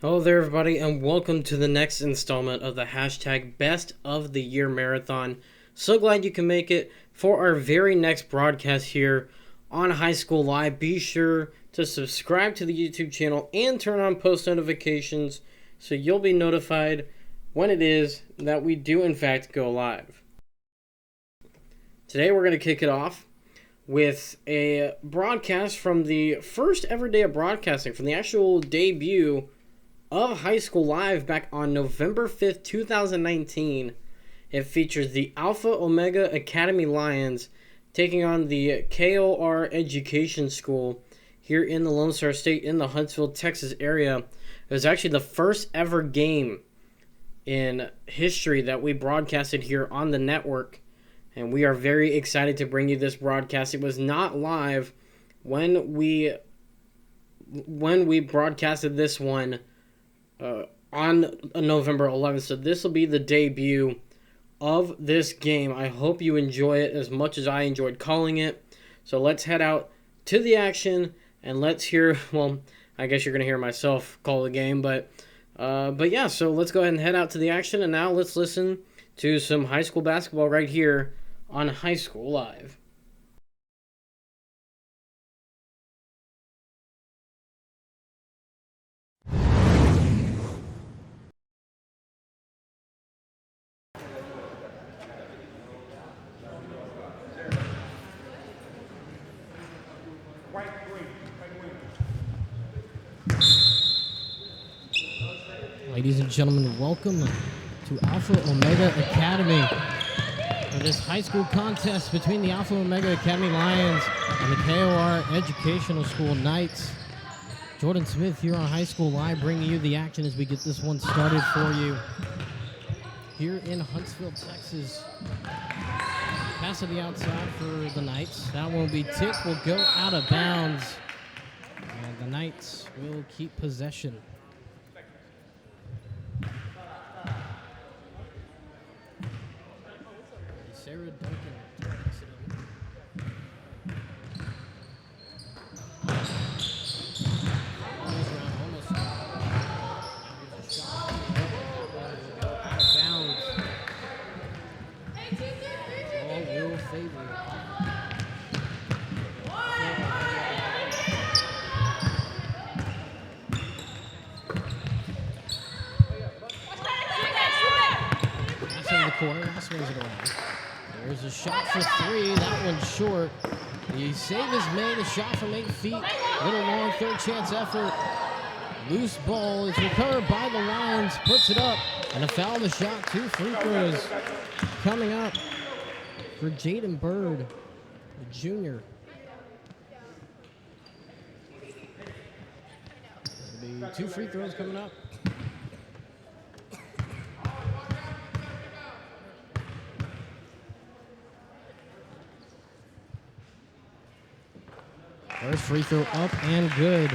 Hello there, everybody, and welcome to the next installment of the hashtag Best of the Year Marathon. So glad you can make it for our very next broadcast here on High School Live. Be sure to subscribe to the YouTube channel and turn on post notifications so you'll be notified when it is that we do in fact go live. Today we're going to kick it off with a broadcast from the first ever day of broadcasting, from the actual debut of High School Live back on November 5th, 2019. It features the Alpha Omega Academy Lions taking on the KOR Education School here in the Lone Star State in the Huntsville, Texas area. It was actually the first ever game in history that we broadcasted here on the network, and we are very excited to bring you this broadcast. It was not live when we broadcasted this one on November 11th. So this will be the debut of this game. I hope you enjoy it as much as I enjoyed calling it. So let's head out to the action and let's hear, well, I guess you're going to hear myself call the game, but yeah, so let's go ahead and head out to the action, and now let's listen to some high school basketball right here on High School Live. Ladies and gentlemen, welcome to Alpha Omega Academy for this high school contest between the Alpha Omega Academy Lions and the KOR Educational School Knights. Jordan Smith here on High School Live, bringing you the action as we get this one started for you here in Huntsville, Texas. Pass to the outside for the Knights. That one will be tipped, will go out of bounds, and the Knights will keep possession. Sarah Duncan. Corner, swings it around. There's a shot for three. That one's short. The save is made. A shot from 8 feet. Little long third chance effort. Loose ball is recovered by the Lions. Puts it up. And a foul on the shot. 2 free throws coming up for Jaden Bird, the junior. There'll be 2 free throws coming up. First free throw up and good.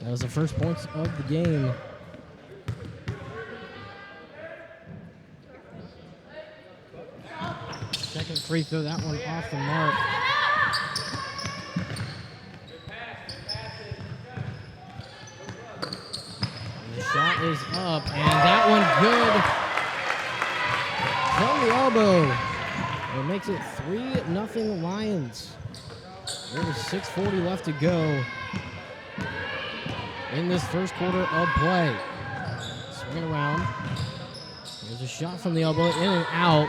That was the first points of the game. Second free throw, that one off the mark. And the shot is up, and that one good. From the elbow. It makes it 3-0 Lions. There's 6:40 left to go in this first quarter of play. Swing it around. There's a shot from the elbow, in and out.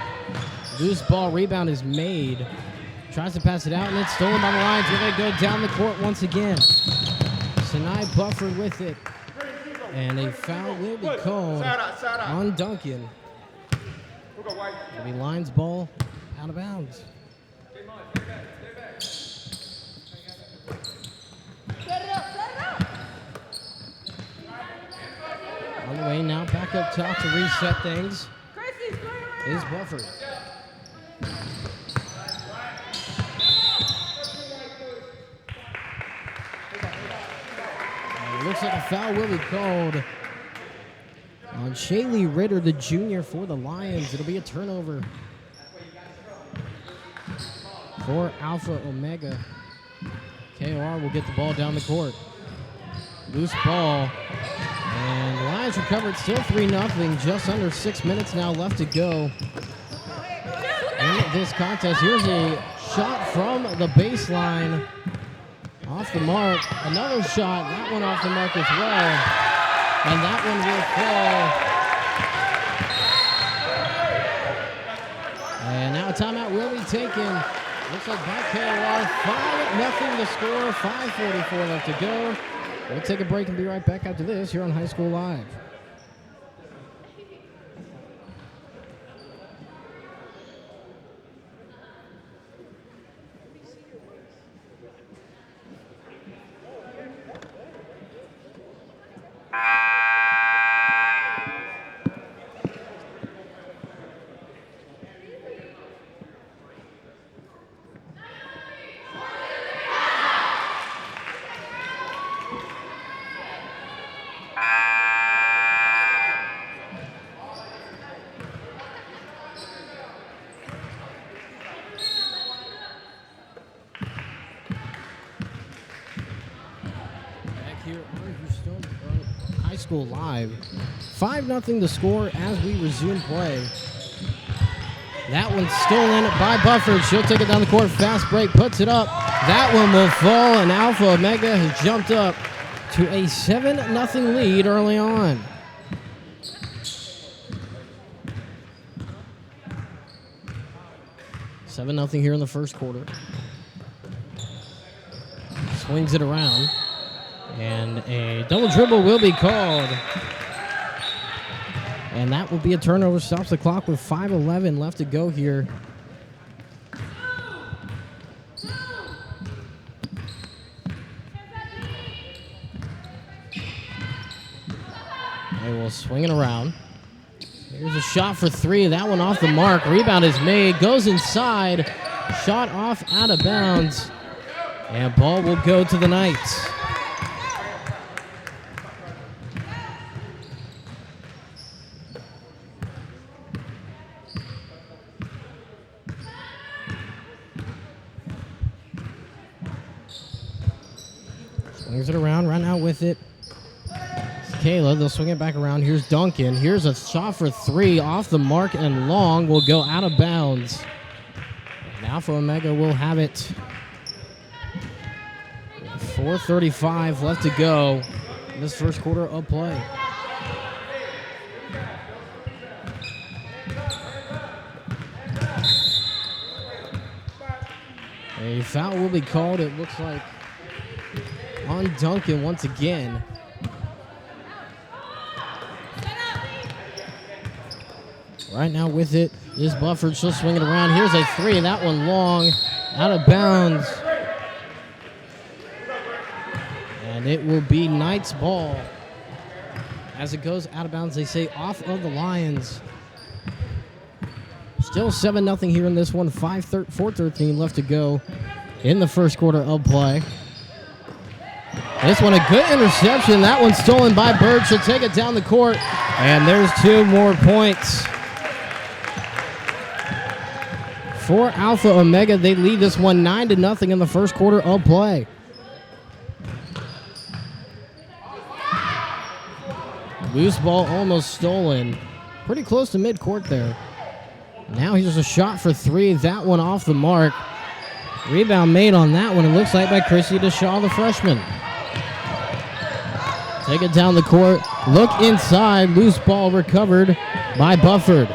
Loose ball, rebound is made. Tries to pass it out, and it's stolen by the Lions. We're going to go down the court once again. Sinai buffered with it. And a foul will be called on Duncan. It'll be Lions ball. Out of bounds. On the way now, back up top to reset things is Buffer. It looks like a foul will be called on Shaylee Ritter, the junior, for the Lions. It'll be a turnover for Alpha Omega. KOR will get the ball down the court. Loose ball. And the Lions recovered, still 3-0. Just under 6 minutes now left to go in this contest. Here's a shot from the baseline. Off the mark. Another shot. That one off the mark as well. And that one will fall. And now a timeout will be taken. Looks like by KOR. 5-0 the score. 5:44 left to go. We'll take a break and be right back after this here on High School Live. Here on Houston High School Live. 5-0 the score as we resume play. That one's stolen by Bufford. She'll take it down the court. Fast break, puts it up. That one will fall, and Alpha Omega has jumped up to a 7-0 lead early on. $7-0 here in the first quarter. Swings it around. And a double dribble will be called. And that will be a turnover. Stops the clock with 5:11 left to go here. They will swing it around. Here's a shot for three. That one off the mark. Rebound is made. Goes inside. Shot off out of bounds. And ball will go to the Knights. Swings it around, run out with it. It's Kayla, they'll swing it back around. Here's Duncan. Here's a shot for three, off the mark and long, will go out of bounds. And Alpha Omega will have it. 4:35 left to go in this first quarter of play. A foul will be called, it looks like, on Duncan once again. Right now with it is Bufford. She'll swing it around. Here's a three. That one long. Out of bounds. And it will be Knights ball. As it goes out of bounds, they say off of the Lions. Still 7-0 here in this one. 4:13 left to go in the first quarter of play. This one a good interception. That one stolen by Bird. She'll take it down the court. And there's 2 more points. For Alpha Omega, they lead this one 9-0 in the first quarter of play. Loose ball almost stolen. Pretty close to midcourt there. Now here's a shot for three. That one off the mark. Rebound made on that one, it looks like, by Chrissy DeShaw, the freshman. Take it down the court. Look inside. Loose ball recovered by Bufford.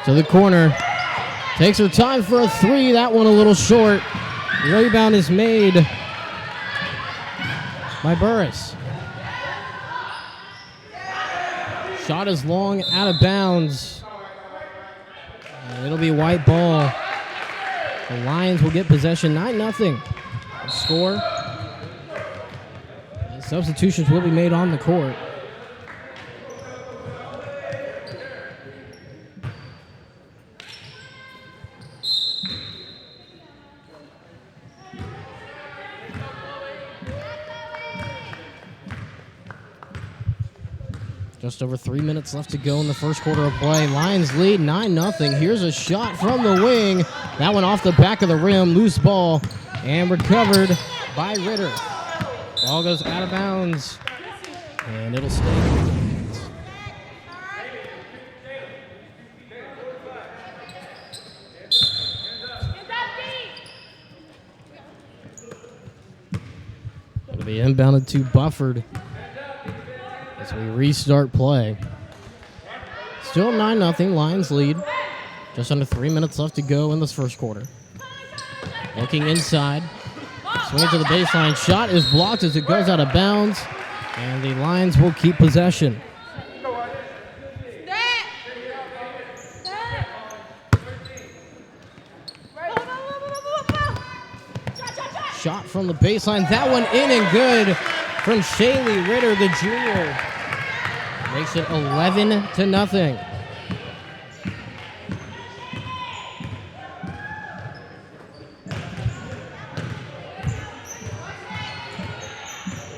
To the corner. Takes her time for a three. That one a little short. Rebound is made by Burris. Shot is long, out of bounds. And it'll be white ball. The Lions will get possession, 9-0. The score. And substitutions will be made on the court. Just over 3 minutes left to go in the first quarter of play. Lions lead 9-0. Here's a shot from the wing. That one off the back of the rim. Loose ball and recovered by Ritter. Ball goes out of bounds, and it'll stay. It'll be inbounded to Bufford as we restart play. Still 9-0, Lions lead. Just under 3 minutes left to go in this first quarter. Looking inside. Swing to the baseline. Shot is blocked as it goes out of bounds. And the Lions will keep possession. Shot from the baseline. That one in and good from Shaylee Ritter, the junior. Makes it 11-0.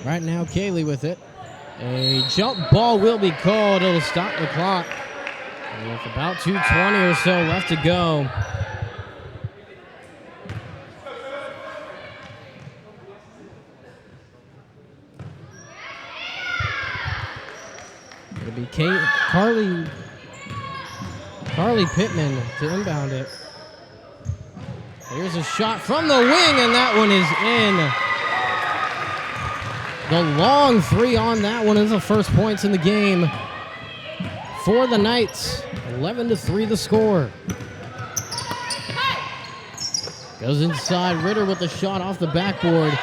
Right now, Kaylee with it. A jump ball will be called. It'll stop the clock. With about 2:20 or so left to go. It'll be Carly Pittman to inbound it. Here's a shot from the wing, and that one is in. The long three on that one is the first points in the game for the Knights. 11-3 the score. Goes inside. Ritter with the shot off the backboard.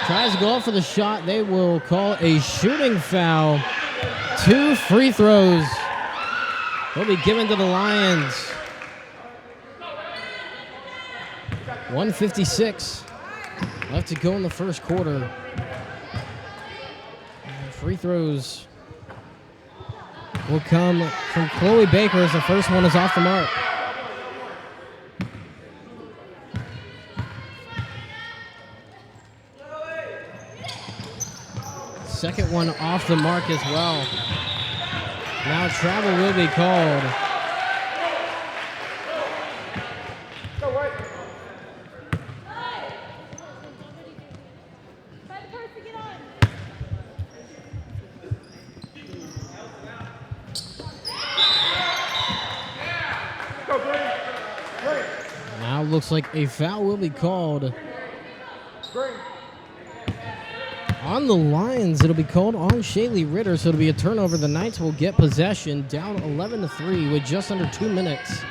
Tries to go up for the shot. They will call a shooting foul. 2 free throws will be given to the Lions. 1:56 left to go in the first quarter. Free throws will come from Chloe Baker as the first one is off the mark. Second one off the mark as well. Now travel will be called. Now looks like a foul will be called on the Lions. It'll be called on Shaylee Ritter, so it'll be a turnover. The Knights will get possession, down 11-3 with just under 2 minutes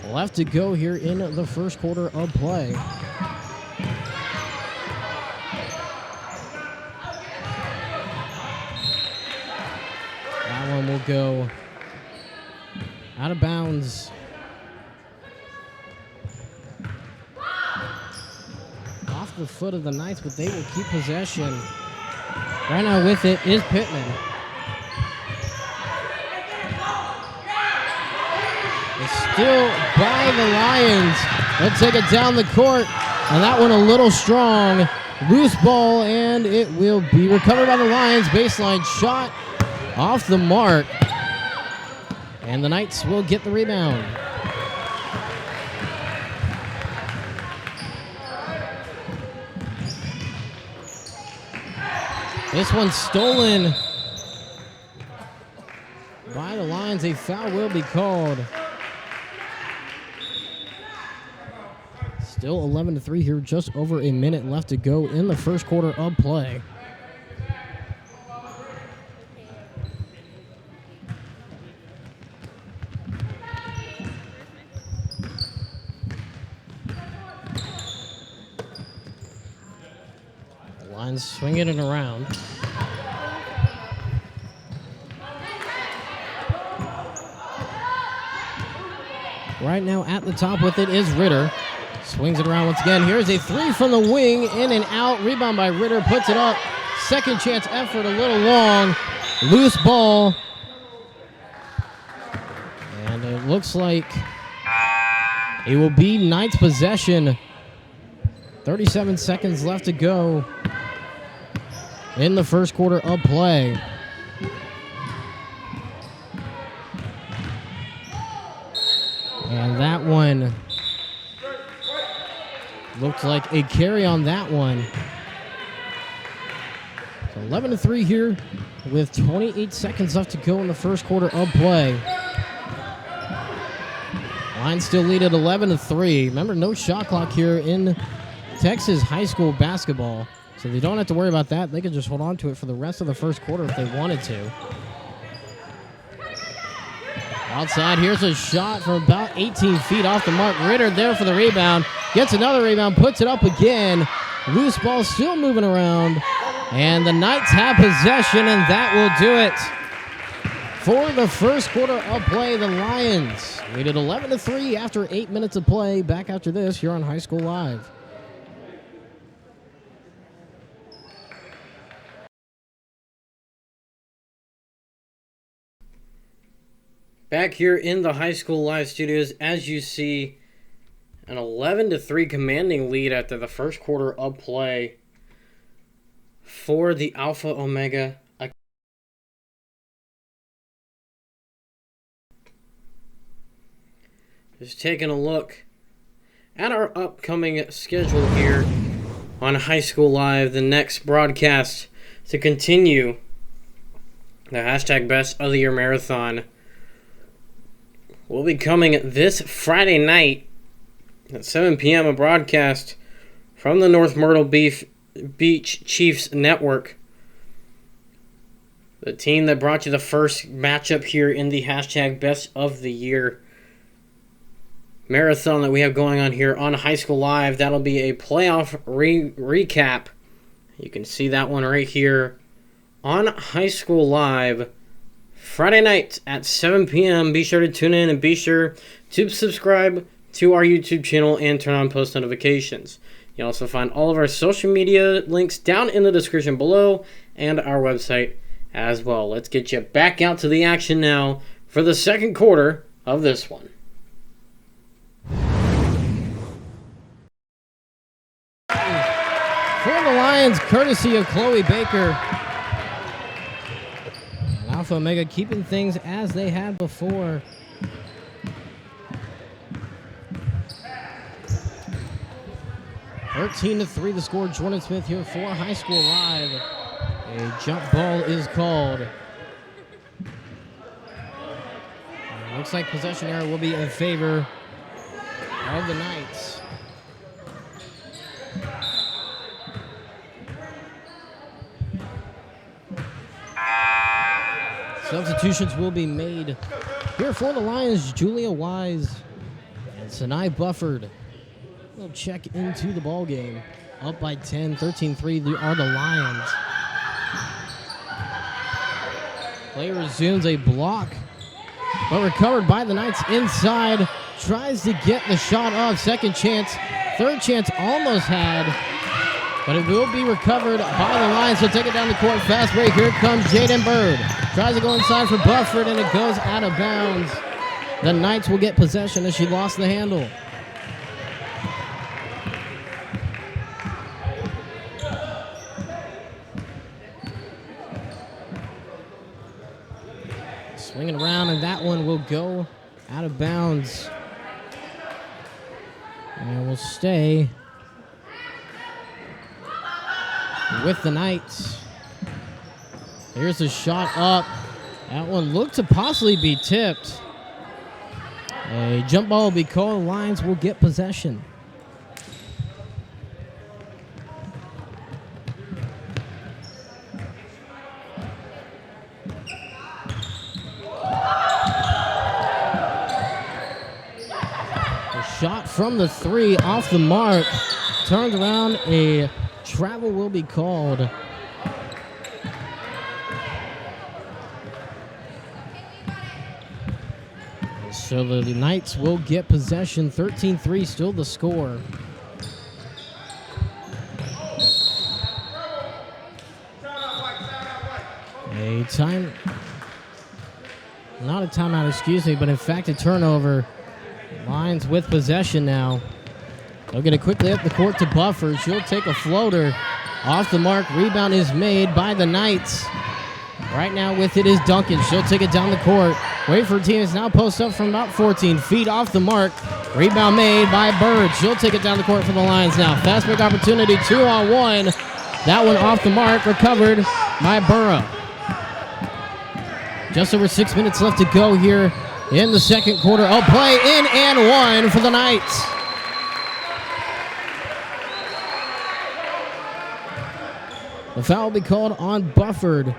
left to go here in the first quarter of play. That one will go out of bounds. Off the foot of the Knights, but they will keep possession. Right now with it is Pittman. It's still by the Lions. Let's take it down the court. And that one a little strong. Loose ball, and it will be recovered by the Lions. Baseline shot off the mark. And the Knights will get the rebound. This one's stolen by the Lions. A foul will be called. Still 11-3 here, just over a minute left to go in the first quarter of play. The Lions swinging it around. Right now at the top with it is Ritter. Swings it around once again. Here's a three from the wing, in and out. Rebound by Ritter, puts it up. Second chance effort, a little long. Loose ball. And it looks like it will be Knights possession. 37 seconds left to go in the first quarter of play. And that one looked like a carry on that one. 11-3 here with 28 seconds left to go in the first quarter of play. Lions still lead at 11-3. Remember, no shot clock here in Texas high school basketball, so they don't have to worry about that. They can just hold on to it for the rest of the first quarter if they wanted to. Outside, here's a shot from about 18 feet off the mark. Ritter there for the rebound. Gets another rebound, puts it up again. Loose ball still moving around. And the Knights have possession, and that will do it. For the first quarter of play, the Lions lead at 11-3 after 8 minutes of play. Back after this, here on High School Live. Back here in the High School Live studios, as you see, an 11-3 commanding lead after the first quarter of play for the Alpha Omega. Just taking a look at our upcoming schedule here on High School Live. The next broadcast to continue the hashtag Best of the Year Marathon will be coming this Friday night at 7 p.m. A broadcast from the North Myrtle Beach Chiefs Network. The team that brought you the first matchup here in the hashtag Best of the Year Marathon that we have going on here on High School Live. That'll be a playoff recap. You can see that one right here on High School Live. Friday night at 7 p.m. Be sure to tune in and be sure to subscribe to our YouTube channel and turn on post notifications. You'll also find all of our social media links down in the description below and our website as well. Let's get you back out to the action now for the second quarter of this one. For the Lions, courtesy of Chloe Baker. Alpha Omega keeping things as they had before. (13-3) the score. Jordan Smith here for High School Live. A jump ball is called. Looks like possession error will be in favor of the Knights. Substitutions will be made here for the Lions. Julia Wise and Sinai Bufford will check into the ball game. Up by 10, 13-3 are the Lions. Play resumes. A block, but recovered by the Knights inside. Tries to get the shot off. Second chance, third chance almost had, but it will be recovered by the Lions. So take it down the court. Fast break. Here comes Jaden Bird. Tries to go inside for Bufford, and it goes out of bounds. The Knights will get possession as she lost the handle. Swinging around, and that one will go out of bounds. And will stay with the Knights. Here's a shot up. That one looked to possibly be tipped. A jump ball will be called. Lions will get possession. A shot from the three off the mark. Turned around. A travel will be called. So the Knights will get possession. 13-3 still the score. A time, not a timeout, excuse me, but in fact a turnover. Lions with possession now. They'll get it quickly up the court to Buffer. She'll take a floater off the mark. Rebound is made by the Knights. Right now with it is Duncan. She'll take it down the court. Wait for her team. Is now post up from about 14 feet off the mark. Rebound made by Bird. She'll take it down the court for the Lions now. Fast break opportunity, 2-on-1. That one off the mark, recovered by Burrow. Just over 6 minutes left to go here in the second quarter. Oh, play in and one for the Knights. The foul will be called on Bufford.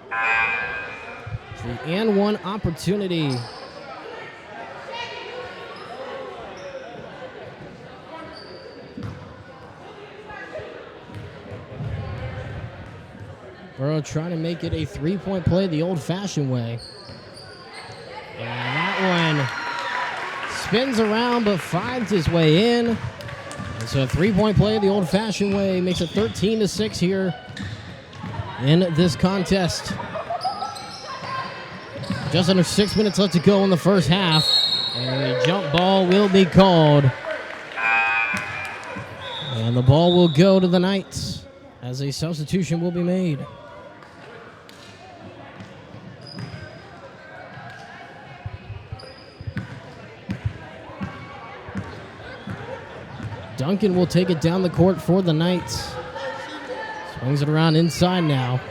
The and one opportunity. Burrow trying to make it a three-point play the old-fashioned way. And that one spins around but finds his way in. And so a three-point play the old-fashioned way makes it 13-6 here in this contest. Just under 6 minutes left to go in the first half. And a jump ball will be called. And the ball will go to the Knights as a substitution will be made. Duncan will take it down the court for the Knights. Swings it around inside now.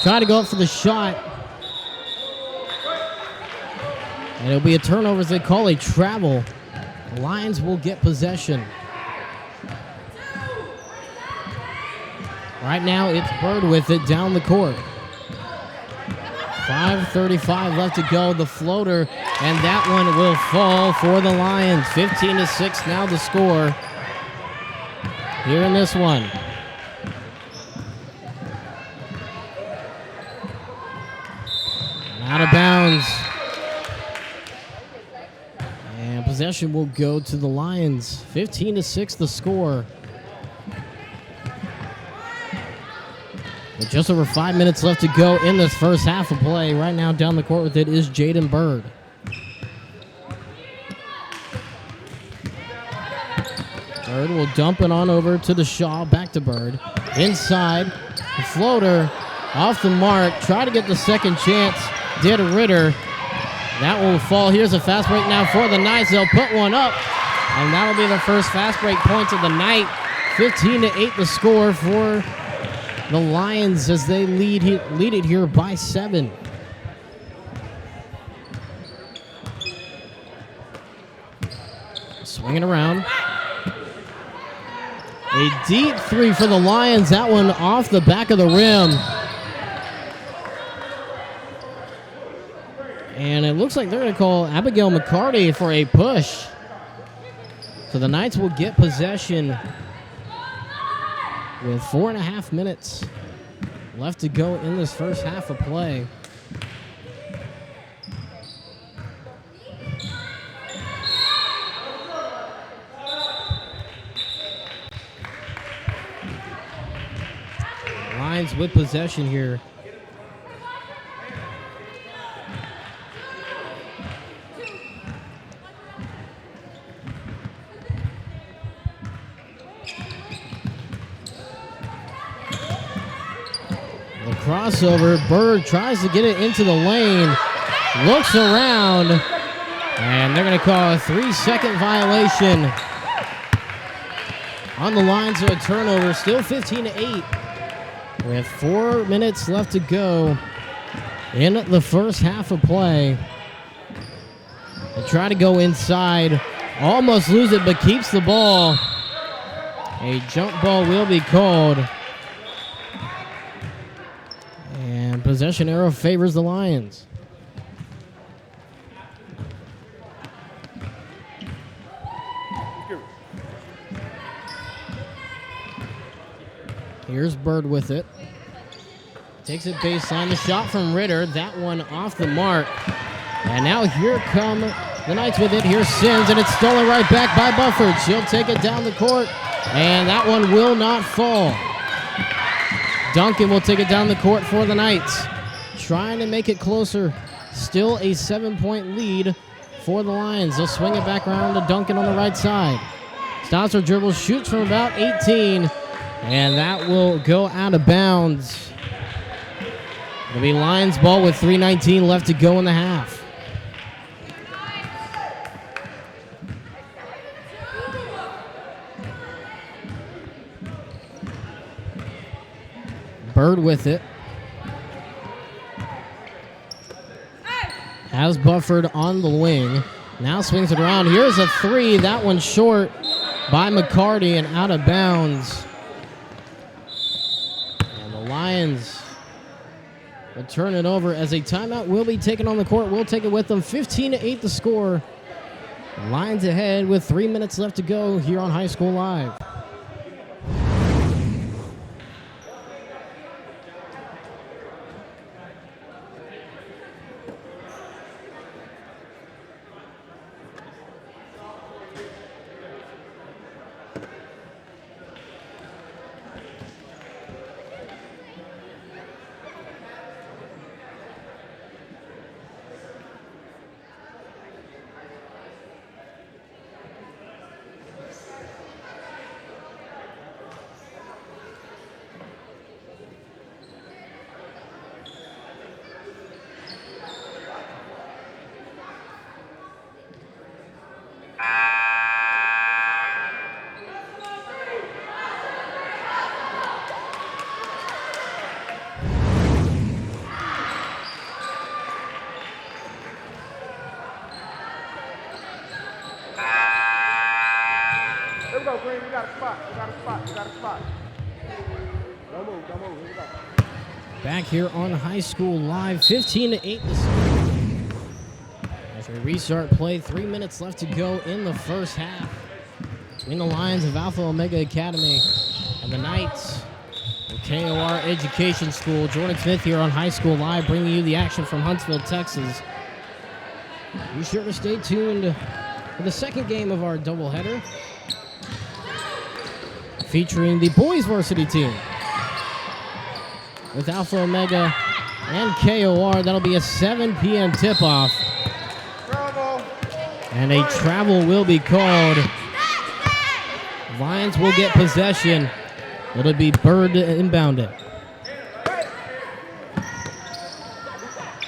Try to go up for the shot. And it'll be a turnover as they call a travel. The Lions will get possession. Right now it's Bird with it down the court. 5:35 left to go. The floater, and that one will fall for the Lions. 15-6 now the score here in this one. Out of bounds. And possession will go to the Lions. 15-6 the score. With just over 5 minutes left to go in this first half of play. Right now down the court with it is Jaden Bird. Bird will dump it on over to the Shaw. Back to Bird. Inside. The floater off the mark. Try to get the second chance. Did Ritter. That will fall. Here's a fast break now for the Knights. They'll put one up. And that'll be the first fast break points of the night. 15-8 the score for the Lions as they lead it here by 7. Swinging around. A deep three for the Lions. That one off the back of the rim. And it looks like they're going to call Abigail McCarty for a push. So the Knights will get possession with 4.5 minutes left to go in this first half of play. Lions with possession here. Crossover. Bird tries to get it into the lane. Looks around. And they're going to call a 3-second violation on the line, so a turnover. Still 15-8 with 4 minutes left to go in the first half of play. They try to go inside. Almost lose it, but keeps the ball. A jump ball will be called. And possession arrow favors the Lions. Here's Bird with it. Takes it baseline. The shot from Ritter. That one off the mark. And now here come the Knights with it. Here's Sims, and it's stolen right back by Bufford. She'll take it down the court, and that one will not fall. Duncan will take it down the court for the Knights. Trying to make it closer. Still a 7-point lead for the Lions. They'll swing it back around to Duncan on the right side. Stops her dribble, shoots from about 18, and that will go out of bounds. It'll be Lions ball with 3:19 left to go in the half. Bird with it. Has Bufford on the wing. Now swings it around. Here's a three. That one's short by McCarty and out of bounds. And the Lions will turn it over as a timeout will be taken on the court. We'll take it with them. 15-8 the score. Lions ahead with 3 minutes left to go here on High School Live. Back here on High School Live, 15-8 the score. As we restart play, 3 minutes left to go in the first half. Between the Lions of Alpha Omega Academy and the Knights of KOR Education School. Jordan Smith here on High School Live, bringing you the action from Huntsville, Texas. Be sure to stay tuned for the second game of our doubleheader, featuring the boys varsity team with Alpha Omega and KOR. That'll be a 7 p.m. tip-off. And a travel will be called. Lions will get possession. It'll be Bird inbounded.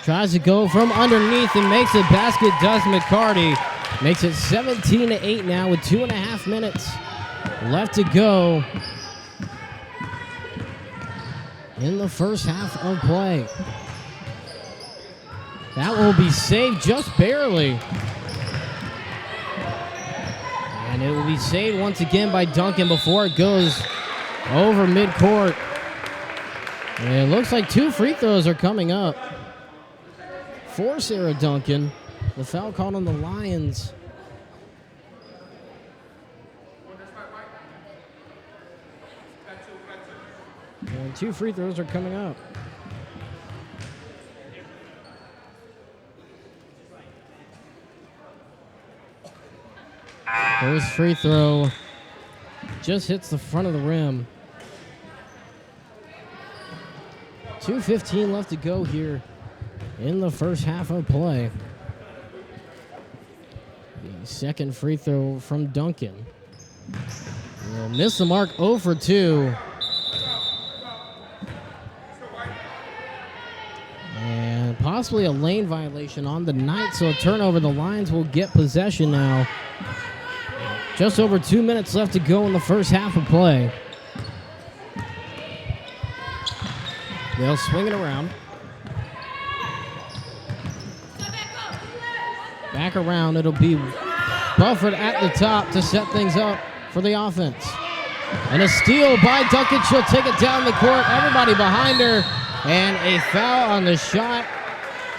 Tries to go from underneath and makes a basket. Does McCarty. Makes it 17-8 now with 2.5 minutes left to go in the first half of play. That will be saved just barely. And it will be saved once again by Duncan before it goes over midcourt. And it looks like 2 free throws are coming up for Sarah Duncan. The foul called on the Lions. And 2 free throws are coming up. First free throw just hits the front of the rim. 2:15 left to go here in the first half of play. The second free throw from Duncan will miss the mark. 0 for 2. And possibly a lane violation on the Knights, so a turnover. The Lions will get possession now. Just over 2 minutes left to go in the first half of play. They'll swing it around. Back around, it'll be Bufford at the top to set things up for the offense. And a steal by Duncan. She'll take it down the court. Everybody behind her. And a foul on the shot.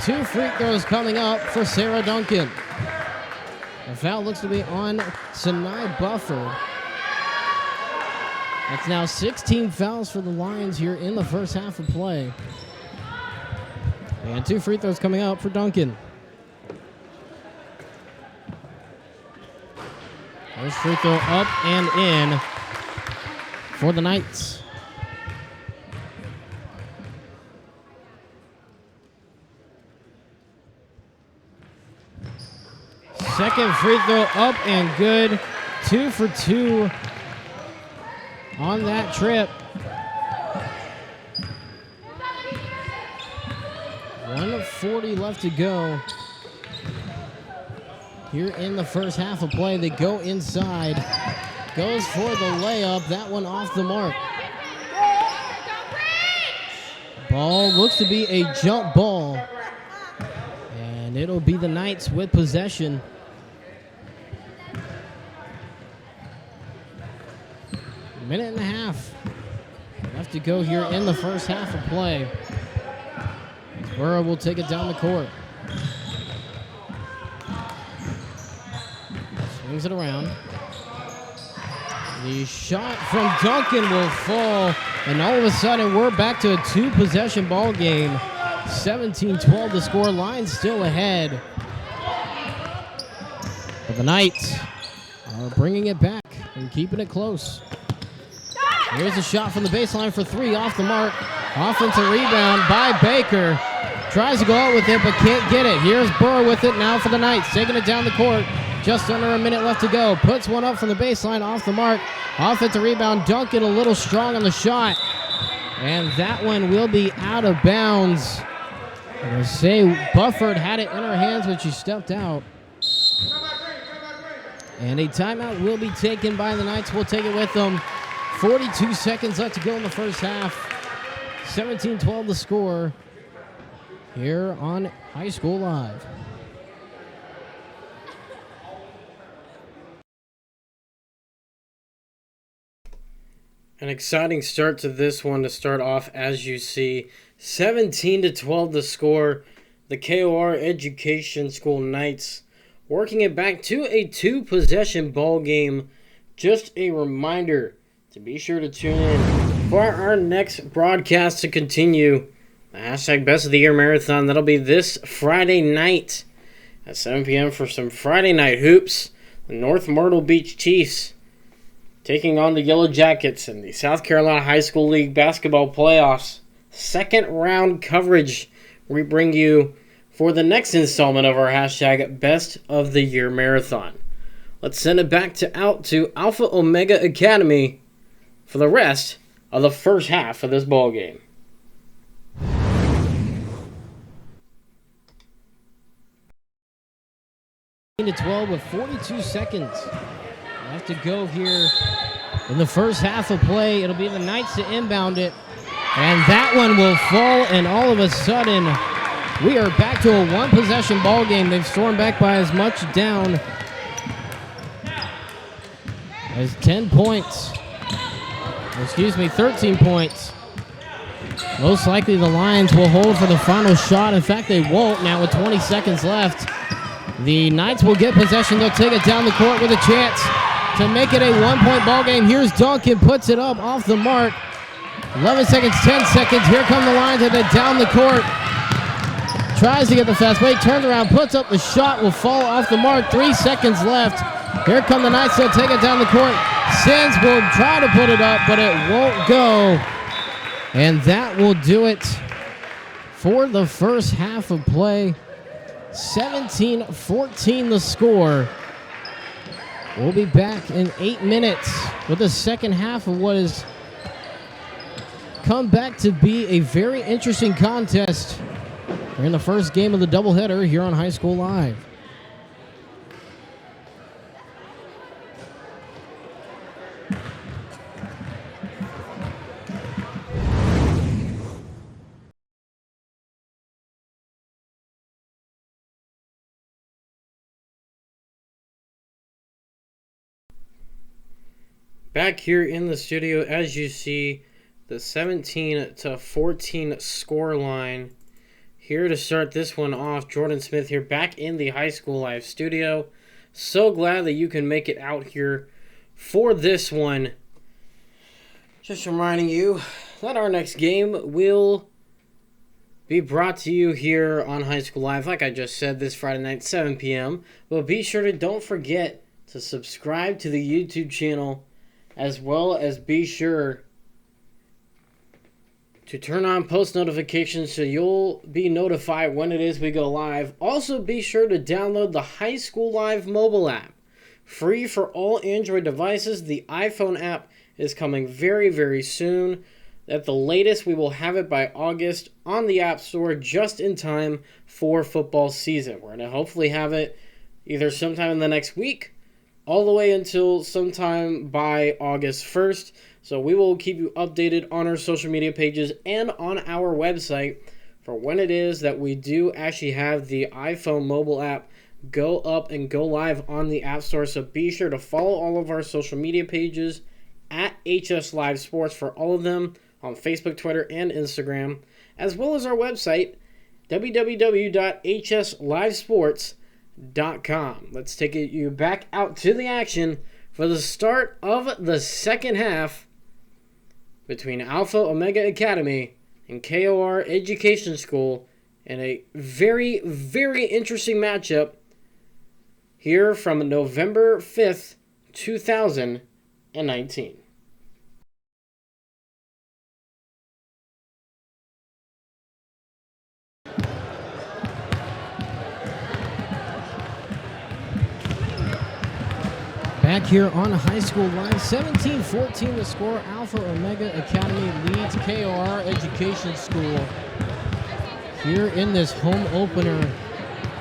2 free throws coming up for Sarah Duncan. The foul looks to be on Sinai Bufford. That's now 16 fouls for the Lions here in the first half of play. And 2 free throws coming up for Duncan. First free throw up and in for the Knights. Second free throw up and good. 2 for 2 on that trip. 1:40 left to go here in the first half of play. They go inside. Goes for the layup. That one off the mark. Ball looks to be a jump ball. And it'll be the Knights with possession. Minute and a half left to go here in the first half of play. Burrow will take it down the court. Swings it around. The shot from Duncan will fall, and all of a sudden we're back to a two-possession ball game. 17-12 the score, line still ahead. But the Knights are bringing it back and keeping it close. Here's a shot from the baseline for three, off the mark. Offensive rebound by Baker. Tries to go out with it, but can't get it. Here's Burr with it now for the Knights, taking it down the court. Just under a minute left to go. Puts one up from the baseline, off the mark. Offensive rebound, Duncan a little strong on the shot. And that one will be out of bounds. I'm going to say Bufford had it in her hands when she stepped out. And a timeout will be taken by the Knights. We'll take it with them. 42 seconds left to go in the first half. 17-12 the score here on High School Live. An exciting start to this one to start off, as you see. 17-12 the score. The KOR Education School Knights working it back to a two-possession ball game. Just a reminder to be sure to tune in for our next broadcast to continue the hashtag Best of the Year Marathon. That'll be this Friday night at 7 p.m. for some Friday night hoops. The North Myrtle Beach Chiefs taking on the Yellow Jackets in the South Carolina High School League Basketball Playoffs. Second round coverage we bring you for the next installment of our hashtag Best of the Year Marathon. Let's send it back out to Alpha Omega Academy for the rest of the first half of this ball game. To 12 with 42 seconds left to go here in the first half of play. It'll be the Knights to inbound it, and that one will fall, and all of a sudden we are back to a one-possession ball game. They've stormed back by as much down as 10 points. 13 points. Most likely the Lions will hold for the final shot. In fact, they won't now with 20 seconds left. The Knights will get possession. They'll take it down the court with a chance to make it a one-point ball game. Here's Duncan, puts it up off the mark. 11 seconds, 10 seconds. Here come the Lions and then down the court. Tries to get the fast break, turns around, puts up the shot, will fall off the mark. 3 seconds left. Here come the Knights. They'll take it down the court. Sins will try to put it up, but it won't go. And that will do it for the first half of play. 17-14 the score. We'll be back in 8 minutes with the second half of what has come back to be a very interesting contest. We're in the first game of the doubleheader here on High School Live. Back here in the studio, as you see, the 17-14 score line. Here to start this one off, Jordan Smith here back in the High School Live studio. So glad that you can make it out here for this one. Just reminding you that our next game will be brought to you here on High School Live, like I just said, this Friday night, 7 p.m. But be sure to don't forget to subscribe to the YouTube channel, as well as be sure to turn on post notifications so you'll be notified when it is we go live. Also, be sure to download the High School Live mobile app. Free for all Android devices. The iPhone app is coming very, very soon. At the latest, we will have it by August on the App Store just in time for football season. We're going to hopefully have it either sometime in the next week all the way until sometime by August 1st. So we will keep you updated on our social media pages and on our website for when it is that we do actually have the iPhone mobile app go up and go live on the App Store. So be sure to follow all of our social media pages at HS Live Sports for all of them on Facebook, Twitter, and Instagram, as well as our website, www.hslivesports.com. Let's take you back out to the action for the start of the second half between Alpha Omega Academy and KOR Education School in a very, very interesting matchup here from November 5th, 2019. Back here on High School Live, 17-14 the score. Alpha Omega Academy leads KOR Education School here in this home opener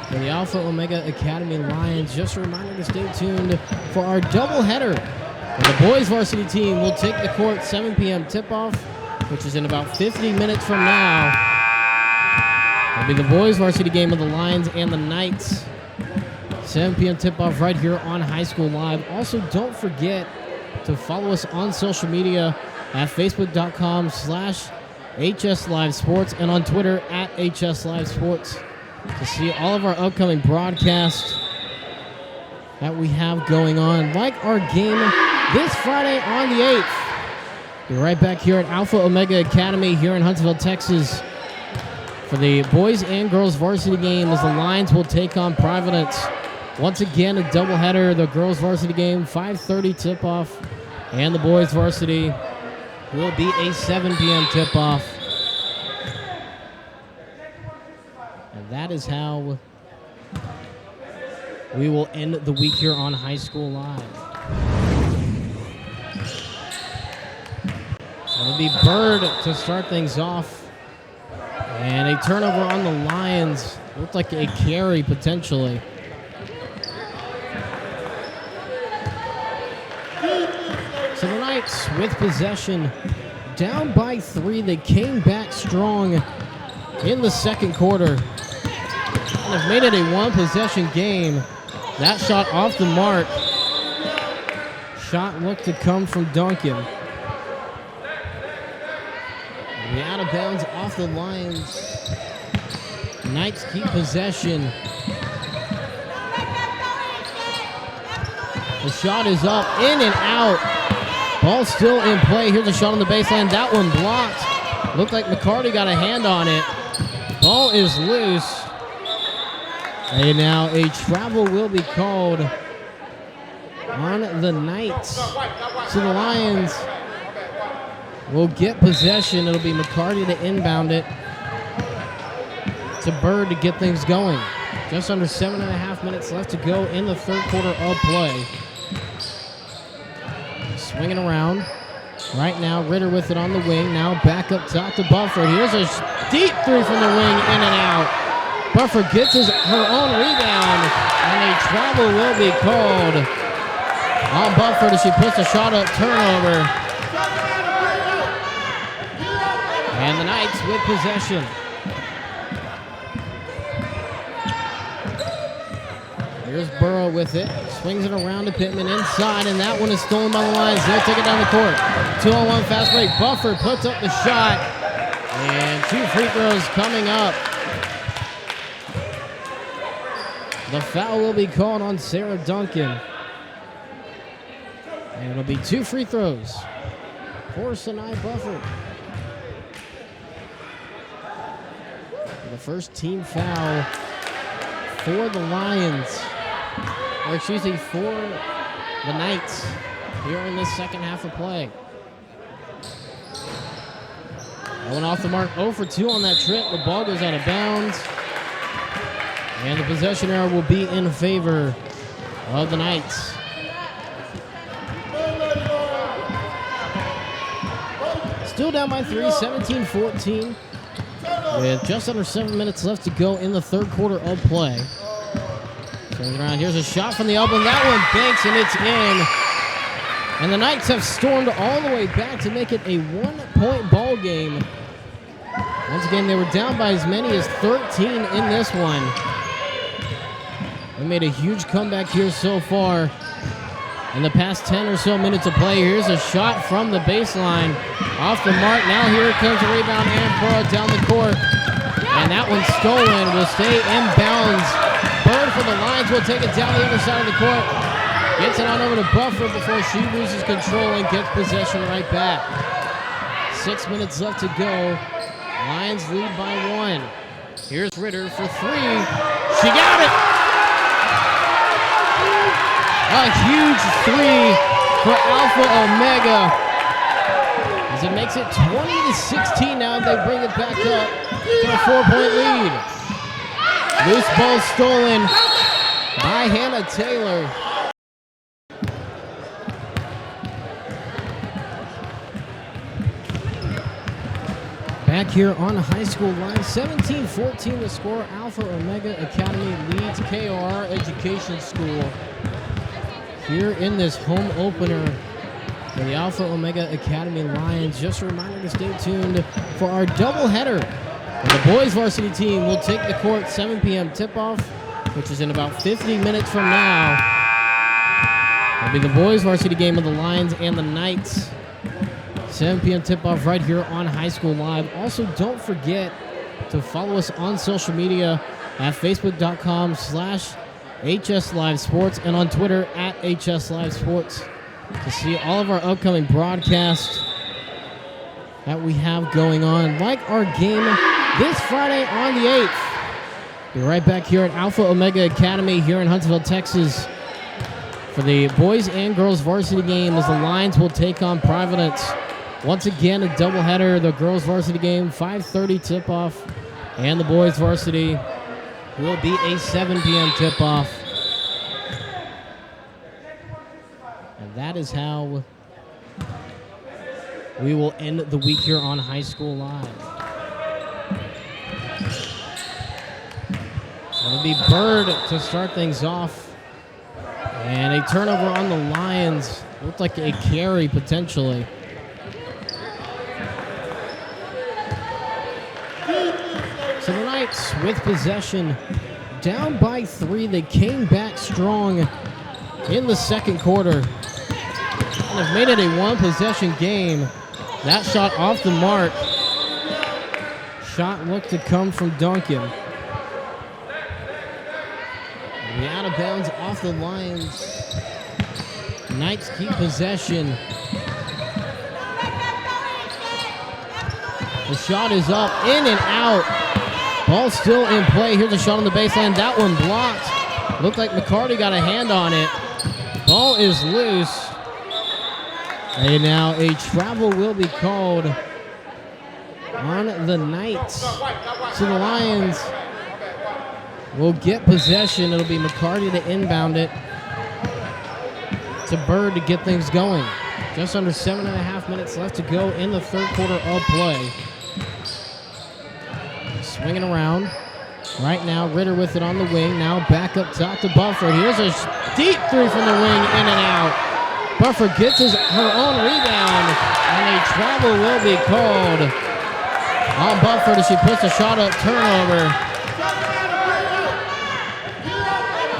for the Alpha Omega Academy Lions. Just a reminder to stay tuned for our doubleheader. The boys varsity team will take the court 7 p.m. tip-off, which is in about 50 minutes from now. It'll be the boys varsity game of the Lions and the Knights. 7 p.m. tip-off right here on High School Live. Also, don't forget to follow us on social media at facebook.com/HSLiveSports and on Twitter at HSLiveSports to see all of our upcoming broadcasts that we have going on, like our game this Friday on the 8th. We're right back here at Alpha Omega Academy here in Huntsville, Texas for the boys and girls varsity game as the Lions will take on Providence. Once again, a doubleheader. The girls varsity game, 5:30 tip-off, and the boys varsity will be a 7 p.m. tip-off. And that is how we will end the week here on High School Live. It'll be Bird to start things off. And a turnover on the Lions. Looked like a carry potentially. So the Knights with possession, down by 3. They came back strong in the second quarter and have made it a one-possession game. That shot off the mark. Shot looked to come from Duncan. The out of bounds off the Lions. Knights keep possession. The shot is up, in and out. Ball still in play. Here's a shot on the baseline. That one blocked. Looked like McCarty got a hand on it. Ball is loose. And now a travel will be called on the Knights. So the Lions will get possession. It'll be McCarty to inbound it to Bird to get things going. Just under 7.5 minutes left to go in the third quarter of play. Swinging around. Right now, Ritter with it on the wing. Now back up top to Bufford. Here's a deep three from the wing, in and out. Bufford gets her own rebound, and a travel will be called on Bufford as she puts a shot up, turnover. And the Knights with possession. Here's Burrow with it. Swings it around to Pittman inside, and that one is stolen by the Lions. They'll take it down the court. 2-on-1 fast break. Bufford puts up the shot. And 2 free throws coming up. The foul will be called on Sarah Duncan. And it'll be 2 free throws for Sinai Bufford. The first team foul for the Lions. Or excuse me, for the Knights here in this second half of play. That one off the mark, 0 for 2 on that trip. The ball goes out of bounds. And the possession error will be in favor of the Knights. Still down by 3, 17-14. With just under 7 minutes left to go in the third quarter of play. Turns around. Here's a shot from the elbow. That one banks, and it's in. And the Knights have stormed all the way back to make it a 1-point ball game. Once again, they were down by as many as 13 in this one. They made a huge comeback here so far in the past 10 or so minutes of play. Here's a shot from the baseline. Off the mark. Now here comes a rebound. Aaron Burrow down the court. And that one's stolen. Will stay inbounds. Bird for the Lions will take it down the other side of the court. Gets it on over to Buffer before she loses control and gets possession right back. 6 minutes left to go. Lions lead by 1. Here's Ritter for 3. She got it! A huge 3 for Alpha Omega. As it makes it 20-16 now, they bring it back up to a 4-point lead. Loose ball stolen by Hannah Taylor. Back here on High School Live, 17-14 the score. Alpha Omega Academy leads KOR Education School here in this home opener for the Alpha Omega Academy Lions. Just a reminder to stay tuned for our doubleheader. The boys varsity team will take the court 7 p.m. tip-off, which is in about 50 minutes from now. It'll be the boys varsity game of the Lions and the Knights. 7 p.m. tip-off right here on High School Live. Also, don't forget to follow us on social media at facebook.com/HSLiveSports and on Twitter at HSLiveSports to see all of our upcoming broadcasts that we have going on, like our game this Friday on the 8th. Be right back here at Alpha Omega Academy here in Huntsville, Texas for the boys and girls varsity game as the Lions will take on Providence. Once again, a doubleheader. The girls varsity game, 5:30 tip-off, and the boys varsity will be a 7 p.m. tip-off. And that is how we will end the week here on High School Live. It'll be Bird to start things off. And a turnover on the Lions. Looked like a carry potentially. So the Knights with possession, down by 3. They came back strong in the second quarter and have made it a 1-possession game. That shot off the mark. Shot looked to come from Duncan. The out of bounds off the Lions. Knights keep possession. The shot is up, in and out. Ball still in play. Here's a shot on the baseline. That one blocked. Looked like McCarty got a hand on it. Ball is loose. And now a travel will be called on the Knights. So the Lions will get possession. It'll be McCarty to inbound it to Bird to get things going. Just under 7.5 minutes left to go in the third quarter of play. Swinging around. Right now, Ritter with it on the wing. Now back up top to Buffer. Here's a deep 3 from the wing, in and out. Buffer gets her own rebound, and a travel will be called on Buffer as she puts a shot up, turnover.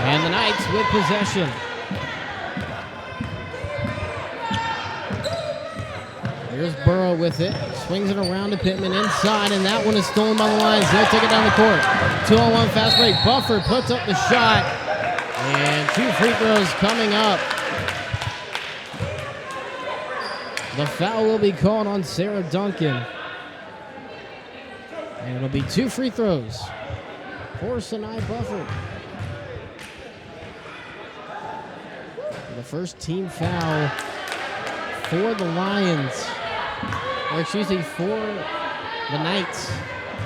And the Knights with possession. Here's Burrow with it. Swings it around to Pittman inside, and that one is stolen by the Lions. They'll take it down the court. 2-on-1 fast break. Buffer puts up the shot, and 2 free throws coming up. The foul will be called on Sarah Duncan. And it'll be 2 free throws for Sinai Buffer. The first team foul for the Lions. Or excuse me, for the Knights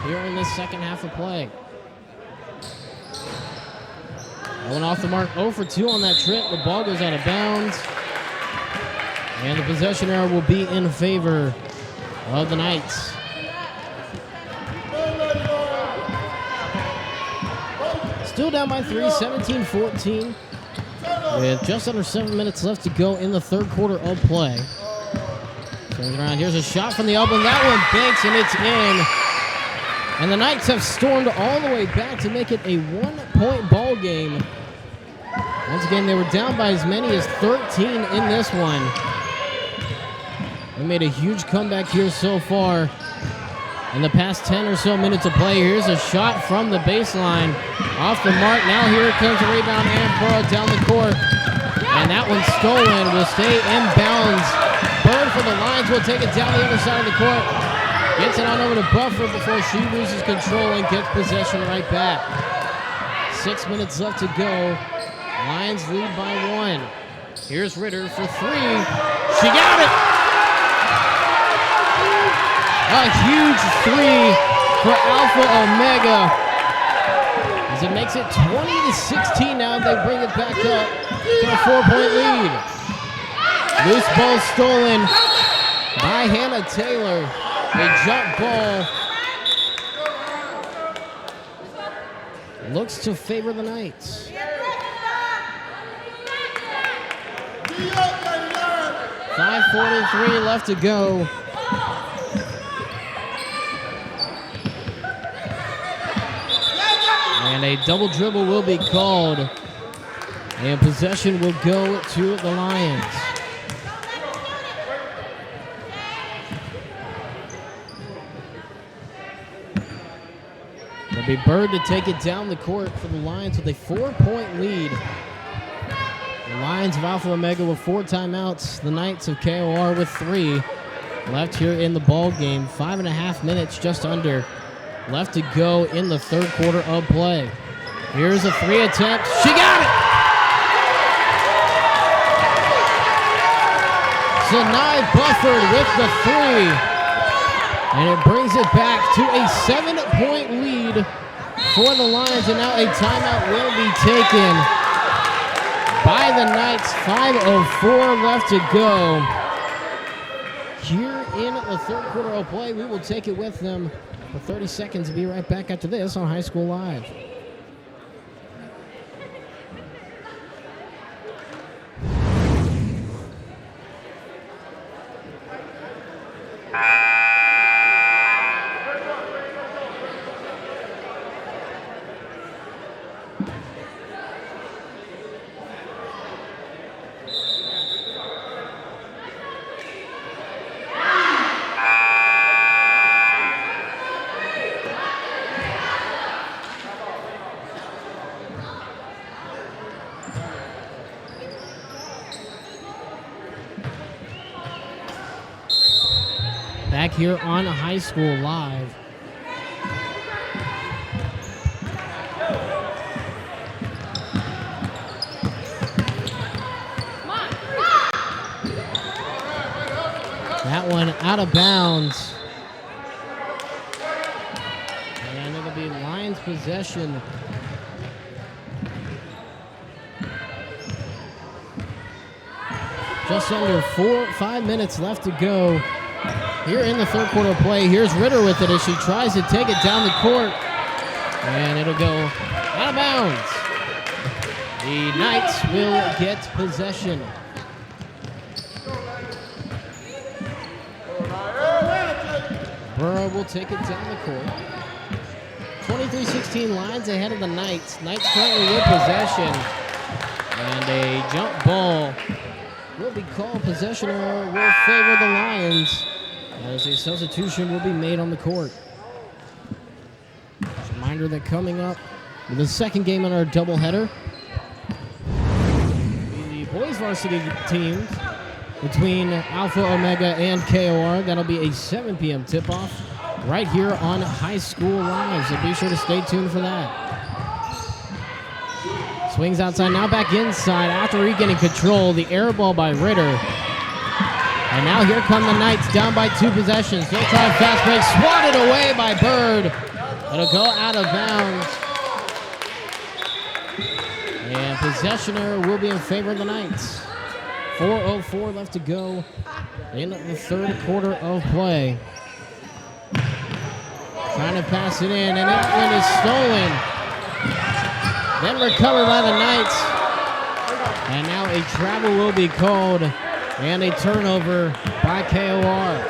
here in this second half of play. Going off the mark, 0 for 2 on that trip. The ball goes out of bounds. And the possession error will be in favor of the still down by 3, 17-14. With just under 7 minutes left to go in the third quarter of play. Turns around, here's a shot from the elbow, and that one banks, and it's in. And the Knights have stormed all the way back to make it a 1-point ball game. Once again, they were down by as many as 13 in this one. They made a huge comeback here so far in the past 10 or so minutes of play. Here's a shot from the baseline. Off the mark. Now here comes a rebound and Burrow down the court. And that one's stolen. Will stay inbounds. Bird for the Lions will take it down the other side of the court. Gets it on over to Buffer before she loses control and gets possession right back. 6 minutes left to go. Lions lead by 1. Here's Ritter for 3. She got it! A huge 3 for Alpha Omega. As it makes it 20-16 now, they bring it back up to a 4-point lead. Loose ball stolen by Hannah Taylor. A jump ball looks to favor the Knights. 5:43 left to go. And a double dribble will be called. And possession will go to the Lions. It'll be Bird to take it down the court for the Lions with a 4-point lead. The Lions of Alpha Omega with 4 timeouts. The Knights of KOR with 3 left here in the ball game. 5.5 minutes just under left to go in the third quarter of play. Here's a 3 attempt. She got it! Zanai Bufford with the 3. And it brings it back to a 7-point lead for the Lions. And now a timeout will be taken by the Knights. 5:04 left to go. Here in the third quarter of play, we will take it with them for 30 seconds. Be right back after this on High School Live. Back here on High School Live. That one out of bounds. And it'll be Lions possession. Just under 5 minutes left to go here in the third quarter of play. Here's Ritter with it as she tries to take it down the court. And it'll go out of bounds. The Knights will get possession. Burrow will take it down the court. 23-16 Lions ahead of the Knights. Knights currently with possession. And a jump ball will be called. Possession will favor the Lions as a substitution will be made on the court. Just a reminder that coming up with the second game on our doubleheader, the boys varsity teams between Alpha Omega and KOR. That'll be a 7 p.m. tip-off right here on High School Live, so be sure to stay tuned for that. Swings outside, now back inside after regaining control. The air ball by Ritter. And now here come the Knights down by 2 possessions. They'll try a fast break, swatted away by Bird. It'll go out of bounds. And possessioner will be in favor of the Knights. 4:04 left to go in the third quarter of play. Trying to pass it in, and that one is stolen then recovered by the Knights. And now a travel will be called and a turnover by KOR.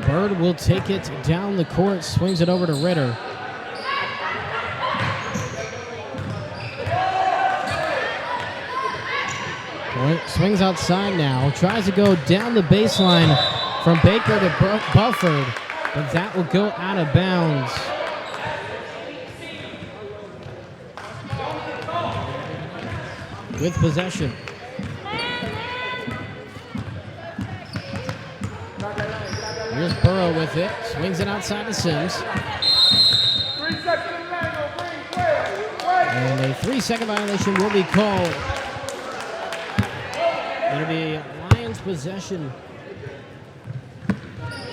Bird will take it down the court, swings it over to Ritter. Swings outside now, tries to go down the baseline from Baker to Bufford, but that will go out of bounds. With possession. Here's Burrow with it, swings it outside to Sims. And a 3-second violation will be called. It'll be Lions possession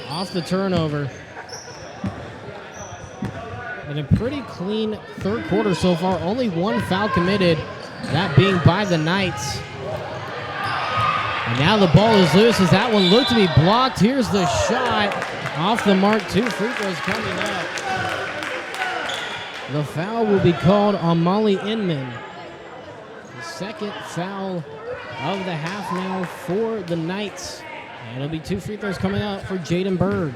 off the turnover. And a pretty clean third quarter so far. Only one foul committed, that being by the Knights. And now the ball is loose as that one looked to be blocked. Here's the shot off the mark. 2 free throws coming up. The foul will be called on Molly Inman. The second foul of the half now for the Knights. And it'll be 2 free throws coming out for Jaden Bird.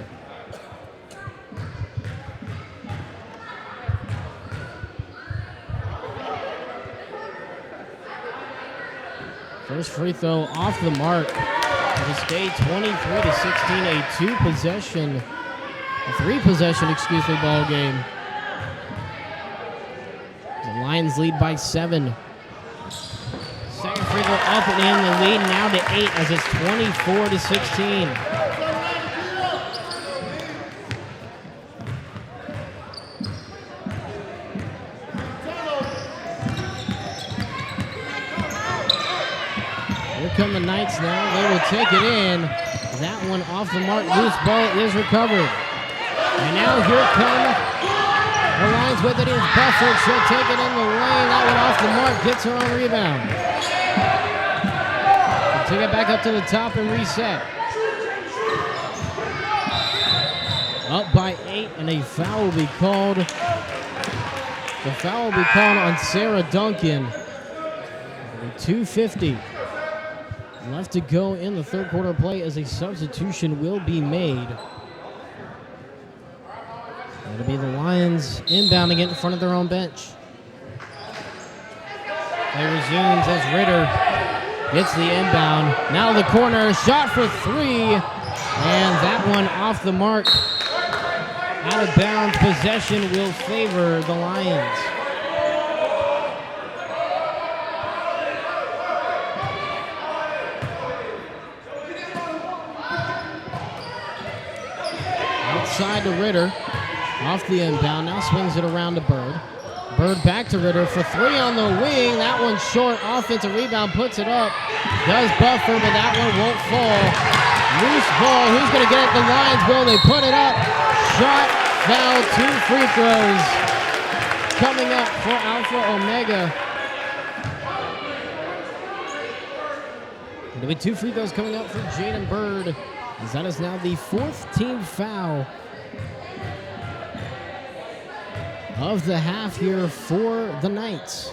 First free throw off the mark. It'll stay 23-16, a 3-possession ball game. The Lions lead by 7. Second free throw up and in, the lead now to 8 as it's 24-16. Here come the Knights now. They will take it in. That one off the mark. Loose ball is recovered. And now here come the Lions with it. Is Bufford. She'll take it in the lane. That one off the mark. Gets her own rebound. Take it back up to the top and reset. Up by 8, and a foul will be called. The foul will be called on Sarah Duncan. 2:50 left to go in the third quarter play as a substitution will be made. It'll be the Lions inbounding it in front of their own bench. Play resumes as Ritter gets the inbound. Now the corner, shot for 3. And that one off the mark. Out of bounds, possession will favor the Lions. Outside to Ritter. Off the inbound, now swings it around to Bird. Bird back to Ritter for 3 on the wing. That one's short. Offensive rebound, puts it up. Does Buffer, but that one won't fall. Loose ball. Who's going to get it? The Lions will. They put it up. Shot, foul, 2 free throws coming up for Alpha Omega. There'll be 2 free throws coming up for Jaden Bird, as that is now the 4th team foul of the half here for the Knights.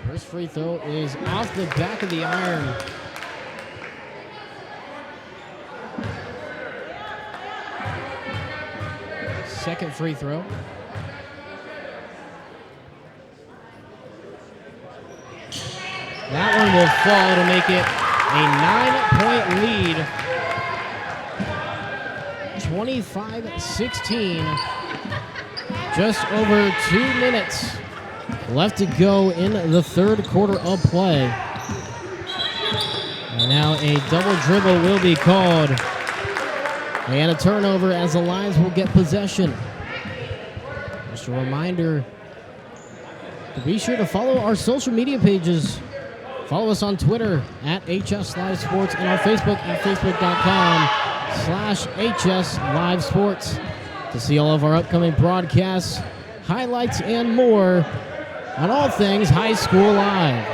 First free throw is off the back of the iron. Second free throw. That one will fall to make it a 9-point lead. 25-16. Just over 2 minutes left to go in the third quarter of play. And now a double dribble will be called. And a turnover as the Lions will get possession. Just a reminder to be sure to follow our social media pages. Follow us on Twitter at HS Live Sports and on Facebook at facebook.com/HS Live Sports to see all of our upcoming broadcasts, highlights, and more on all things High School Live.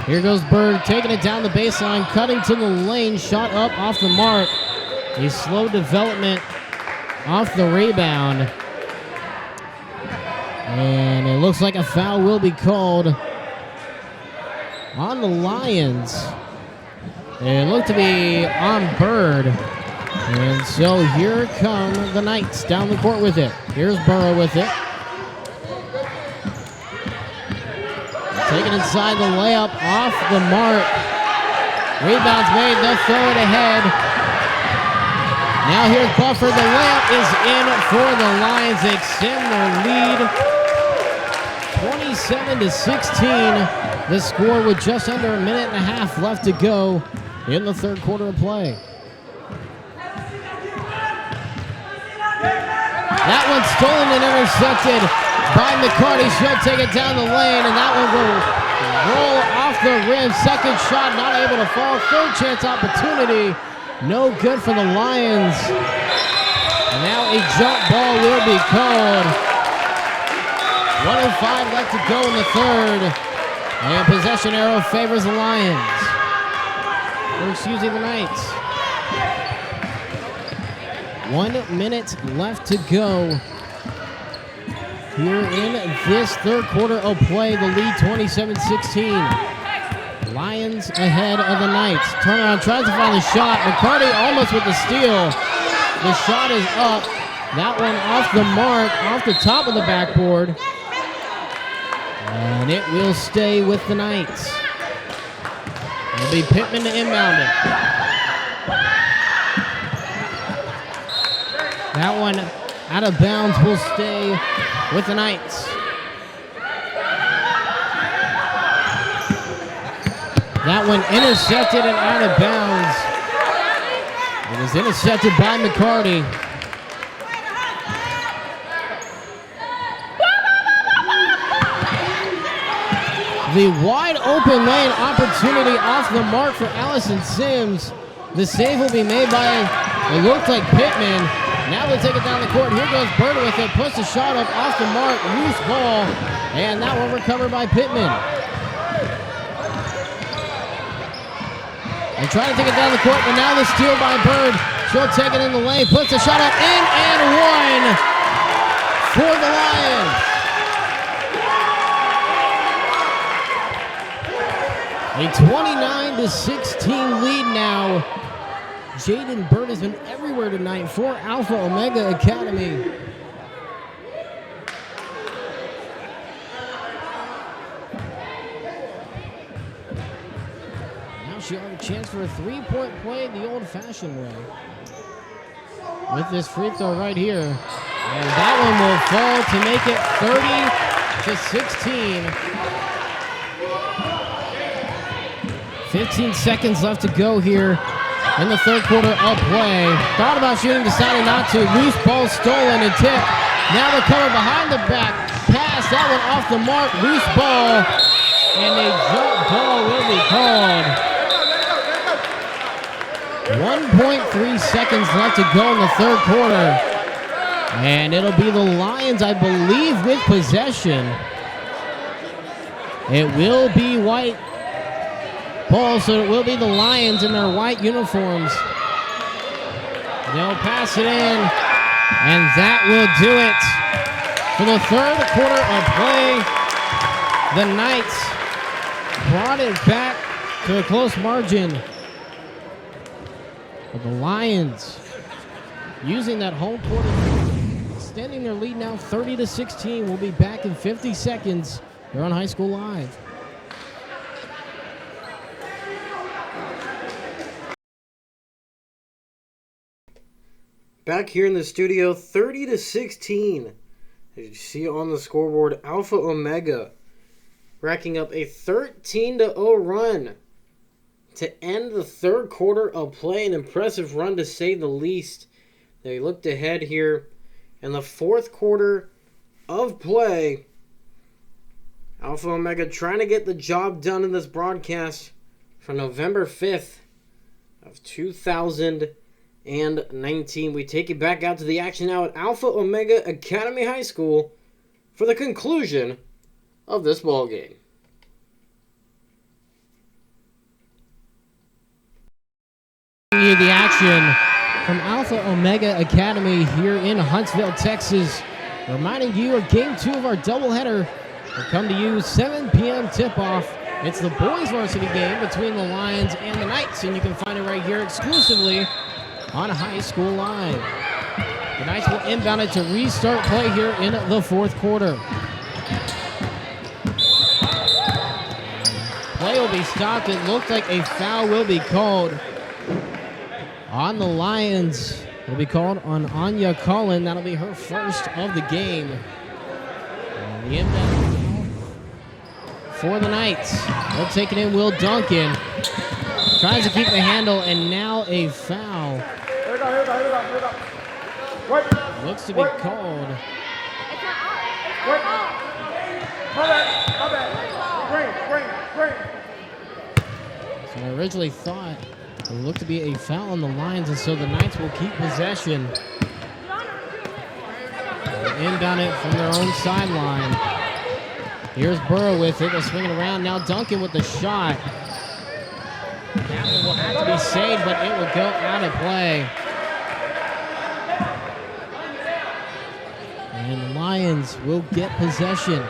Here goes Bird, taking it down the baseline, cutting to the lane, shot up off the mark. A slow development off the rebound. And it looks like a foul will be called on the Lions. It looked to be on Bird. And so here come the Knights down the court with it. Here's Burrow with it. Taking inside the layup off the mark. Rebound's made, they'll throw it ahead. Now here's Buffer, the layup is in for the Lions. They extend their lead 27-16. The score with just under a minute and a half left to go in the third quarter of play. That one's stolen and intercepted by McCarty. She'll take it down the lane, and that one will roll off the rim. Second shot, not able to fall. Third chance opportunity, no good for the Lions. And now a jump ball will be called. 1:05 left to go in the third. And possession arrow favors the Lions. Or excuse me, the Knights. 1 minute left to go here in this third quarter of play. The lead 27-16. Lions ahead of the Knights. Turnaround, tries to find the shot. McCarty almost with the steal. The shot is up. That one off the mark, off the top of the backboard. And it will stay with the Knights. It'll be Pittman to inbound it. That one out of bounds will stay with the Knights. That one intercepted and out of bounds. It was intercepted by McCarty. The wide open lane opportunity off the mark for Allison Sims. The save will be made by, it looked like Pittman. Now they'll take it down the court. Here goes Bird with it. Puts the shot up off the mark. Loose ball. And that one recovered by Pittman. And trying to take it down the court, but now the steal by Bird. She'll take it in the lane. Puts the shot up in and one for the Lions. A 29-16 lead now. Jaden Bird has been everywhere tonight for Alpha Omega Academy. Now she'll have a chance for a three-point play the old-fashioned way. With this free throw right here. And that one will fall to make it 30-16. 15 seconds left to go here in the third quarter of play. Thought about shooting, decided not to. Loose ball stolen and tipped. Now they're coming behind the back. Pass, that one off the mark. Loose ball. And a jump ball will be called. 1.3 seconds left to go in the third quarter. And it'll be the Lions, I believe, with possession. It will be white ball, so it will be the Lions in their white uniforms. They'll pass it in, and that will do it for the third quarter of play. The Knights brought it back to a close margin. But the Lions, using that home court, extending their lead now 30-16. We'll be back in 50 seconds here on High School Live. Back here in the studio, 30-16. As you see on the scoreboard, Alpha Omega racking up a 13-0 run to end the third quarter of play. An impressive run, to say the least. They looked ahead here in the fourth quarter of play. Alpha Omega trying to get the job done in this broadcast for November 5th of 2019. We take it back out to the action now at Alpha Omega Academy High School for the conclusion of this ball game. you the action from Alpha Omega Academy here in Huntsville, Texas. Reminding you of Game 2 of our doubleheader will come to you 7 p.m. tip-off. It's the boys varsity game between the Lions and the Knights, and you can find it right here exclusively on High School Live. The Knights will inbound it to restart play here in the fourth quarter. Play will be stopped. It looked like a foul will be called on the Lions. It'll be called on Anya Cullen. That'll be her first of the game. And the inbound for the Knights. They'll take it in. Will Duncan tries to keep the handle, and now a foul. Looks to be called. So I originally thought it looked to be a foul on the Lions, and so the Knights will keep possession. They'll inbound it from their own sideline. Here's Burrow with it. They're swinging around. Now Duncan with the shot. That one will have to be saved, but it will go out of play. And the Lions will get possession.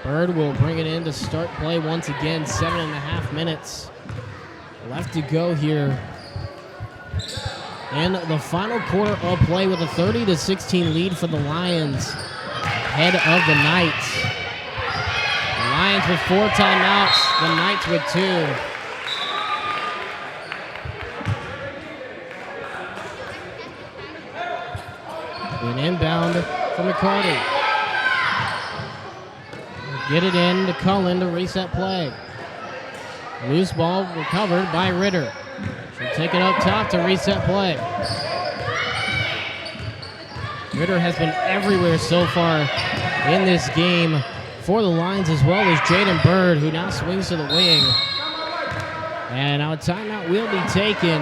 Bird will bring it in to start play once again. 7.5 minutes left to go here in the final quarter of play with a 30-16 lead for the Lions ahead of the Knights. The Lions with 4 timeouts, the Knights with 2. An inbound from McCarty. Get it in to Cullen to reset play. Loose ball recovered by Ritter. She'll take it up top to reset play. Ritter has been everywhere so far in this game for the Lions, as well as Jaden Bird, who now swings to the wing. And now a timeout will be taken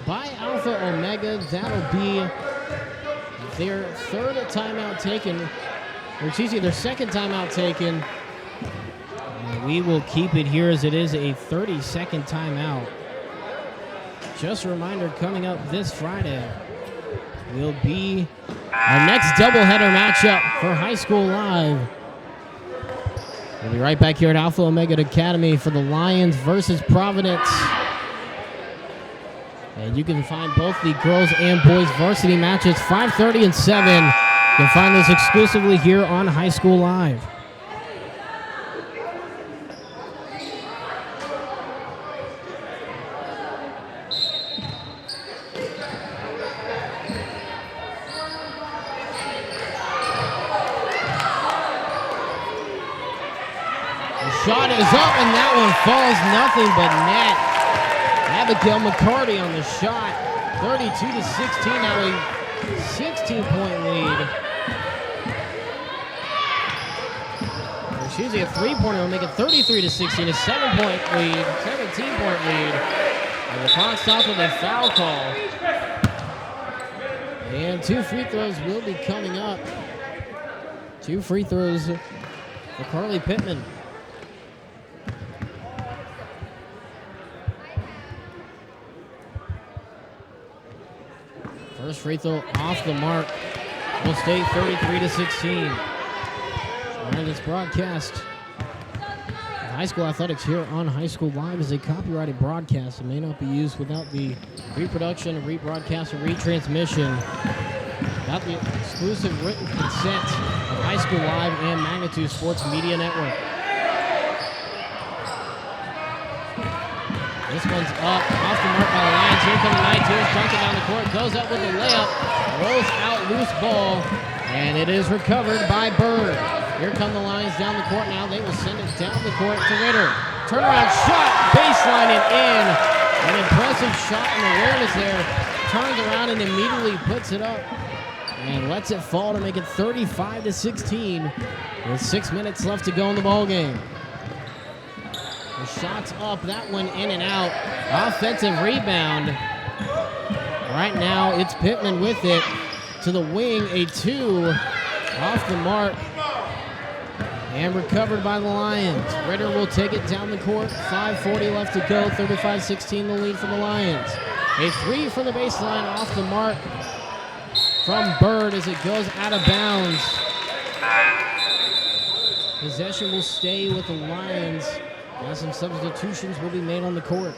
by Alpha Omega. That'll be their third timeout taken, or excuse me, their second timeout taken. And we will keep it here as it is a 30-second timeout. Just a reminder, coming up this Friday will be our next doubleheader matchup for High School Live. We'll be right back here at Alpha Omega Academy for the Lions versus Providence. And you can find both the girls and boys varsity matches 5:30 and 7. You can find this exclusively here on High School Live. The shot is up, and that one falls nothing but net. Abigail McCarty on the shot. 32-16, now a 16-point lead. Excuse me, a three-pointer will make it 33-16, a 7-point lead, 17-point lead. And the clock stops with a foul call. And 2 free throws will be coming up. 2 free throws for Carly Pittman. First free throw off the mark. Will stay 33-16. And this broadcast of high school athletics here on High School Live is a copyrighted broadcast. It may not be used without the reproduction, rebroadcast, or retransmission. Without the exclusive written consent of High School Live and Magnitude Sports Media Network. This one's up, off the mark by the Lions. Here come the Knights. Here's Duncan down the court. Goes up with a layup. Rolls out, loose ball. And it is recovered by Bird. Here come the Lions down the court now. They will send it down the court to Ritter. Turnaround shot, baseline and in. An impressive shot and awareness there. Turns around and immediately puts it up. And lets it fall to make it 35-16. With 6 minutes left to go in the ballgame. The shot's up, that one in and out. Offensive rebound. Right now, it's Pittman with it to the wing, a 2 off the mark. And recovered by the Lions. Ritter will take it down the court. 5:40 left to go. 35-16 the lead for the Lions. A three from the baseline off the mark from Bird as it goes out of bounds. Possession will stay with the Lions as some substitutions will be made on the court.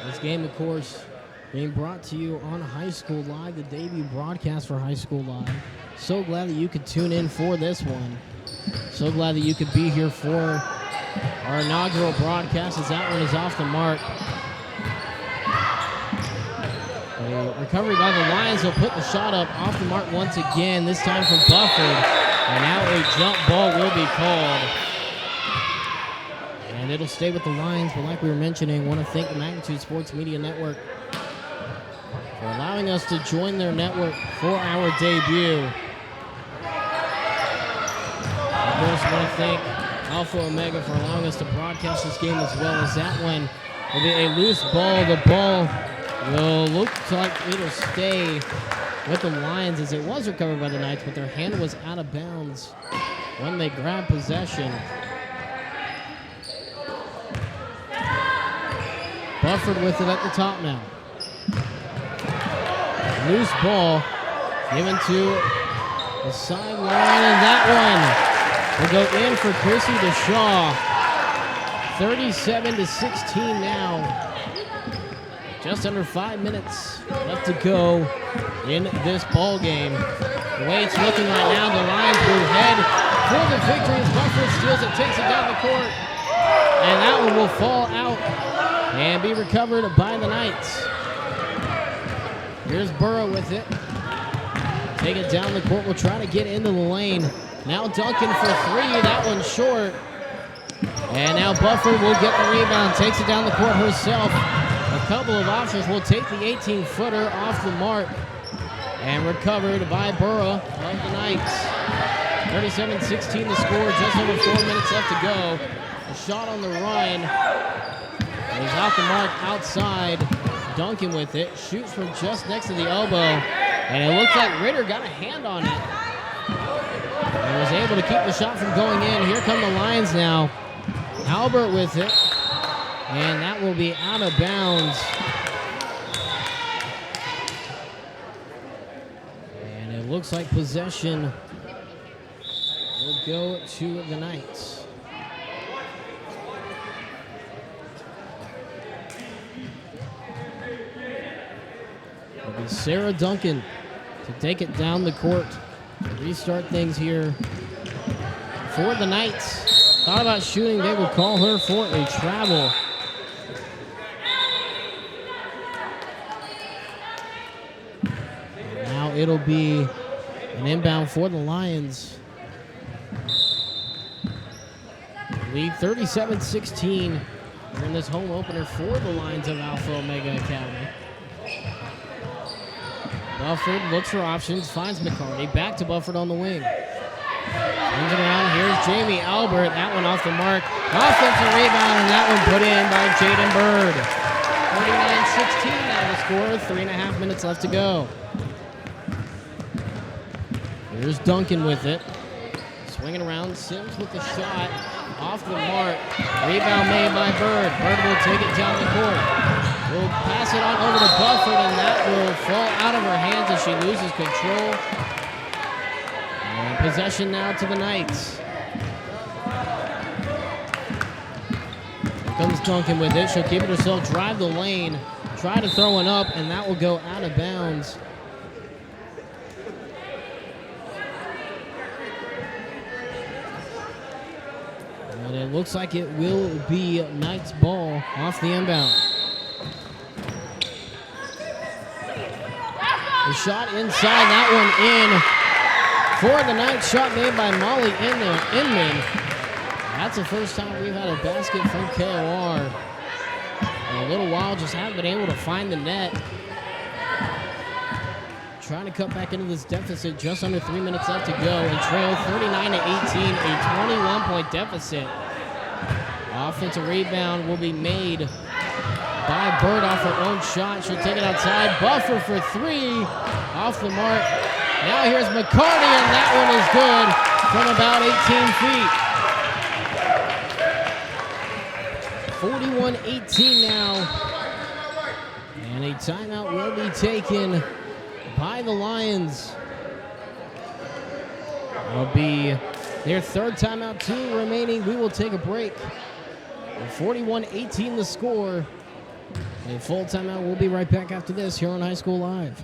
This game, of course, being brought to you on High School Live, the debut broadcast for High School Live. So glad that you could tune in for this one. So glad that you could be here for our inaugural broadcast as that one is off the mark. A recovery by the Lions will put the shot up off the mark once again, this time from Bufford. And now a jump ball will be called. And it'll stay with the Lions, but like we were mentioning, I want to thank the Magnitude Sports Media Network for allowing us to join their network for our debut. Of course, I want to thank Alpha Omega for allowing us to broadcast this game as well, as that one will be a loose ball. The ball will look like it'll stay with the Lions as it was recovered by the Knights, but their hand was out of bounds when they grabbed possession. Bufford with it at the top now. Loose ball given to the sideline, and that one will go in for Chrissy DeShaw. 37-16 now. Just under 5 minutes left to go in this ball game. The way it's looking right now, the Lions will head for the victory as Bufford steals it, takes it down the court, and that one will fall out and be recovered by the Knights. Here's Burrow with it. Take it down the court. We'll try to get into the lane. Now Duncan for three. That one's short. And now Bufford will get the rebound. Takes it down the court herself. A couple of options will take the 18-footer off the mark. And recovered by Burrow of the Knights. 37-16 the score. Just over 4 minutes left to go. A shot on the run. He's off the mark outside. Duncan with it. Shoots from just next to the elbow. And it looks like Ritter got a hand on it. And was able to keep the shot from going in. Here come the Lions now. Albert with it. And that will be out of bounds. And it looks like possession will go to the Knights. It'll be Sarah Duncan to take it down the court to restart things here for the Knights. Thought about shooting. They will call her for a travel. Now it'll be an inbound for the Lions. Lead 37-16 in this home opener for the Lions of Alpha Omega Academy. Bufford looks for options, finds McCarty. Back to Bufford on the wing. Turns it around. Here's Jamie Albert. That one off the mark. Offensive rebound, and that one put in by Jaden Bird. 49-16 now the score. 3.5 minutes left to go. Here's Duncan with it. Swinging around. Sims with the shot. Off the mark. Rebound made by Bird. Bird will take it down the court. Will pass it on over to Bufford, and that will fall out of her hands as she loses control. And possession now to the Knights. Here comes Duncan with it. She'll keep it herself, drive the lane, try to throw one up, and that will go out of bounds. And it looks like it will be Knights ball off the inbound. The shot inside, that one in for the Knights. Shot made by Molly Inman. That's the first time we've had a basket from KOR in a little while. Just haven't been able to find the net. Trying to cut back into this deficit. Just under 3 minutes left to go and trail 39-18, a 21-point deficit. Offensive rebound will be made by Bird off her own shot. She'll take it outside. Buffer for three. Off the mark. Now here's McCarty, and that one is good from about 18 feet. 41-18 now. And a timeout will be taken by the Lions. It'll be their third timeout, 2 remaining. We will take a break. 41-18 the score. A full timeout. We'll be right back after this here on High School Live.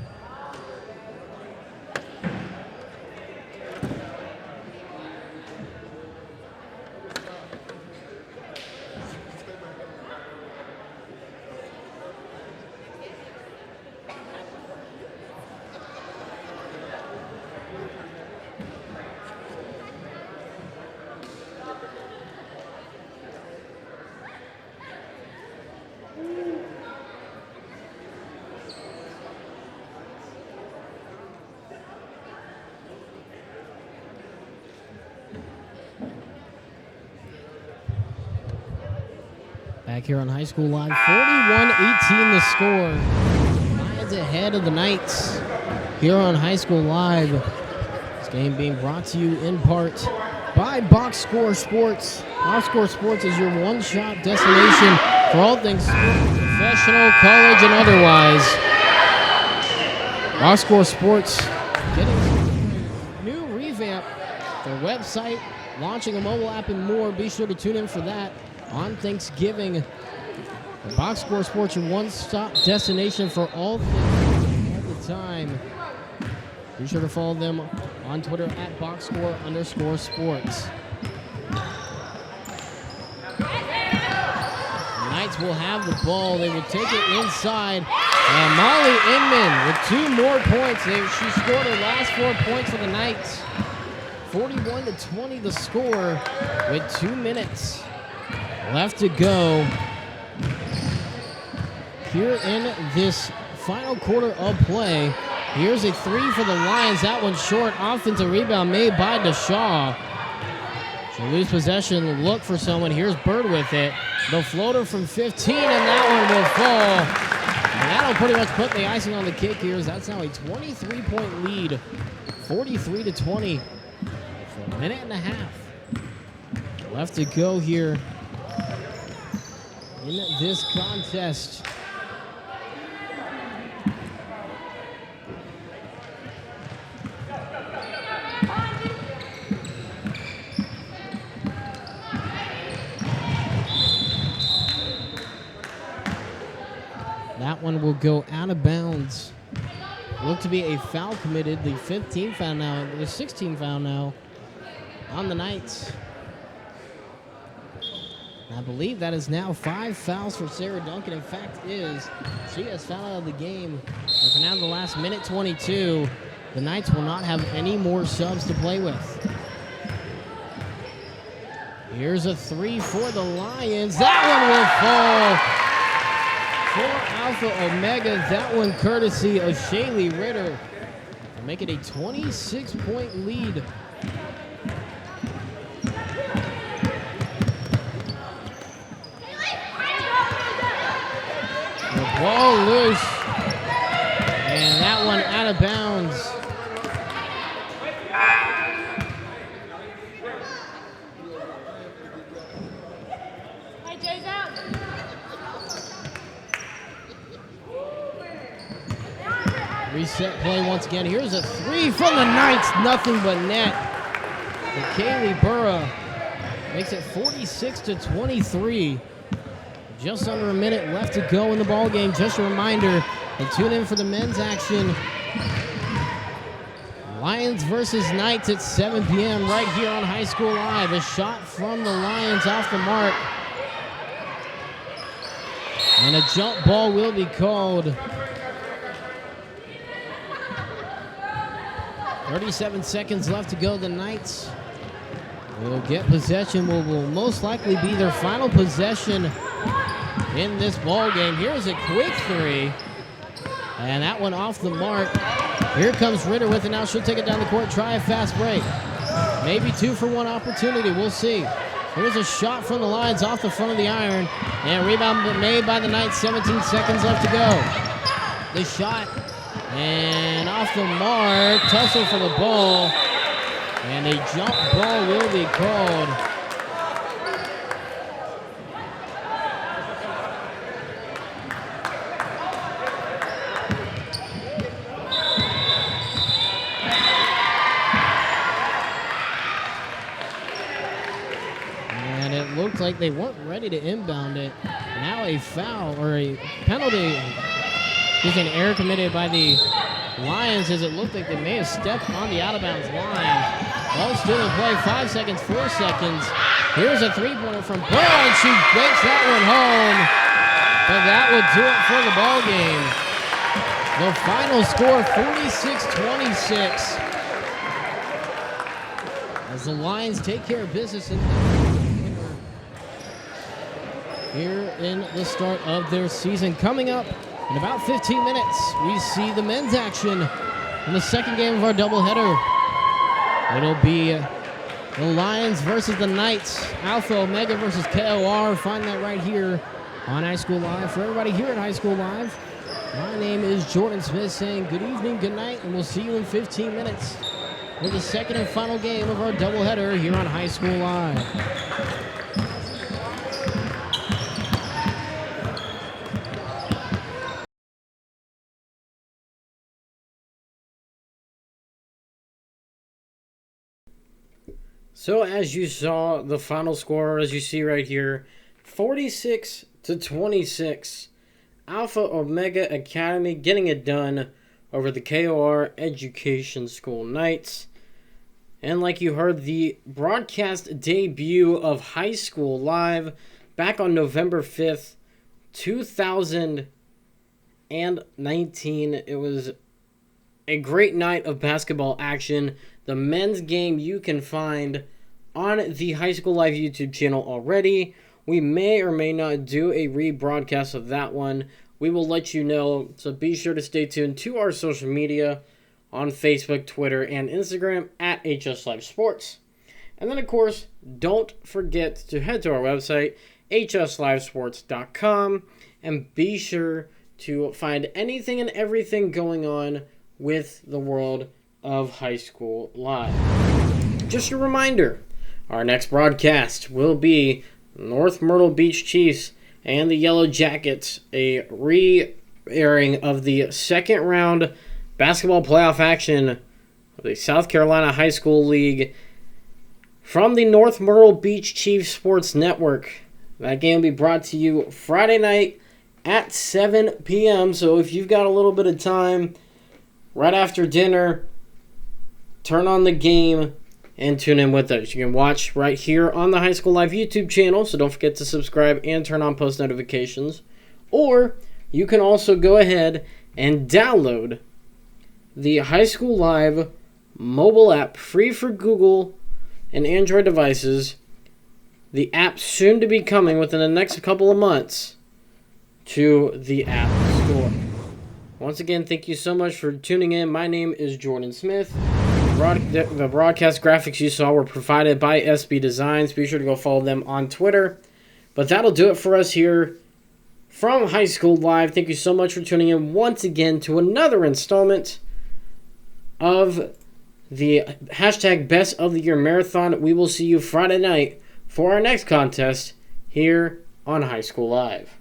Back here on High School Live, 41-18 the score. Lions ahead of the Knights here on High School Live. This game being brought to you in part by Box Score Sports. Box Score Sports is your one-shot destination for all things professional, college, and otherwise. Box Score Sports getting a new revamp, their website, launching a mobile app, and more. Be sure to tune in for that on Thanksgiving. The Box Score Sports, your one-stop destination for all things all the time. Be sure to follow them on Twitter at @boxscore_sports. The Knights will have the ball. They will take it inside. And Molly Inman with 2 more points. She scored her last 4 points for the Knights. 41-20 the score with 2 minutes left to go here in this final quarter of play. Here's a 3 for the Lions. That one's short. Offensive rebound made by DeShaw. She'll lose possession, look for someone. Here's Bird with it. The floater from 15, and that one will fall. And that'll pretty much put the icing on the cake here. That's now a 23-point lead, 43-20 for a minute and a half left to go here in this contest. That one will go out of bounds. Look to be a foul committed. The 15th foul now, the 16th foul now on the Knights. I believe that is now 5 fouls for Sarah Duncan. In fact, she has fouled out of the game. And for now, the last minute 22, the Knights will not have any more subs to play with. Here's a 3 for the Lions. That one will fall for Alpha Omega. That one courtesy of Shaylee Ritter to make it a 26-point lead. The ball loose, and that one out of bounds. Reset play once again. Here's a 3 from the Knights. Nothing but net. And Kaylee Burra makes it 46-23. Just under a minute left to go in the ball game. Just a reminder to tune in for the men's action. Lions versus Knights at 7 p.m. right here on High School Live. A shot from the Lions off the mark. And a jump ball will be called. 37 seconds left to go. The Knights will get possession. Will most likely be their final possession in this ball game. Here's a quick 3. And that one off the mark. Here comes Ritter with it now. She'll take it down the court, try a fast break. Maybe 2-for-1 opportunity. We'll see. Here's a shot from the Lions off the front of the iron. And rebound made by the Knights. 17 seconds left to go. The shot. And off the mark. Tussle for the ball. And a jump ball will be called. Looked like they weren't ready to inbound it. Now a foul or a penalty. There's an error committed by the Lions as it looked like they may have stepped on the out-of-bounds line. Ball still in play. 5 seconds, 4 seconds. Here's a three-pointer from Pearl, and she makes that one home. But that will do it for the ball game. The final score, 46-26. As the Lions take care of business here in the start of their season. Coming up in about 15 minutes, we see the men's action in the second game of our doubleheader. It'll be the Lions versus the Knights, Alpha Omega versus KOR. Find that right here on High School Live. For everybody here at High School Live, my name is Jordan Smith saying good evening, good night, and we'll see you in 15 minutes for the second and final game of our doubleheader here on High School Live. So as you saw, the final score, as you see right here, 46-26. Alpha Omega Academy getting it done over the KOR Education School Knights. And like you heard, the broadcast debut of High School Live back on November 5th, 2019. It was a great night of basketball action. The men's game you can find on the High School Live YouTube channel already. We may or may not do a rebroadcast of that one. We will let you know, so be sure to stay tuned to our social media on Facebook, Twitter, and Instagram at HS Live Sports. And then, of course, don't forget to head to our website, hslivesports.com, and be sure to find anything and everything going on with the world of High School Live. Just a reminder, our next broadcast will be North Myrtle Beach Chiefs and the Yellow Jackets, a re-airing of the second round basketball playoff action of the South Carolina High School League from the North Myrtle Beach Chiefs Sports Network. That game will be brought to you Friday night at 7 p.m. So if you've got a little bit of time right after dinner, turn on the game and tune in with us. You can watch right here on the High School Live YouTube channel, so don't forget to subscribe and turn on post notifications. Or you can also go ahead and download the High School Live mobile app, free for Google and Android devices. The app soon to be coming within the next couple of months to the App Store. Once again, thank you so much for tuning in. My name is Jordan Smith. The broadcast graphics you saw were provided by SB Designs. Be sure to go follow them on Twitter. But that'll do it for us here from High School Live. Thank you so much for tuning in once again to another installment of the hashtag Best of the Year Marathon. We will see you Friday night for our next contest here on High School Live.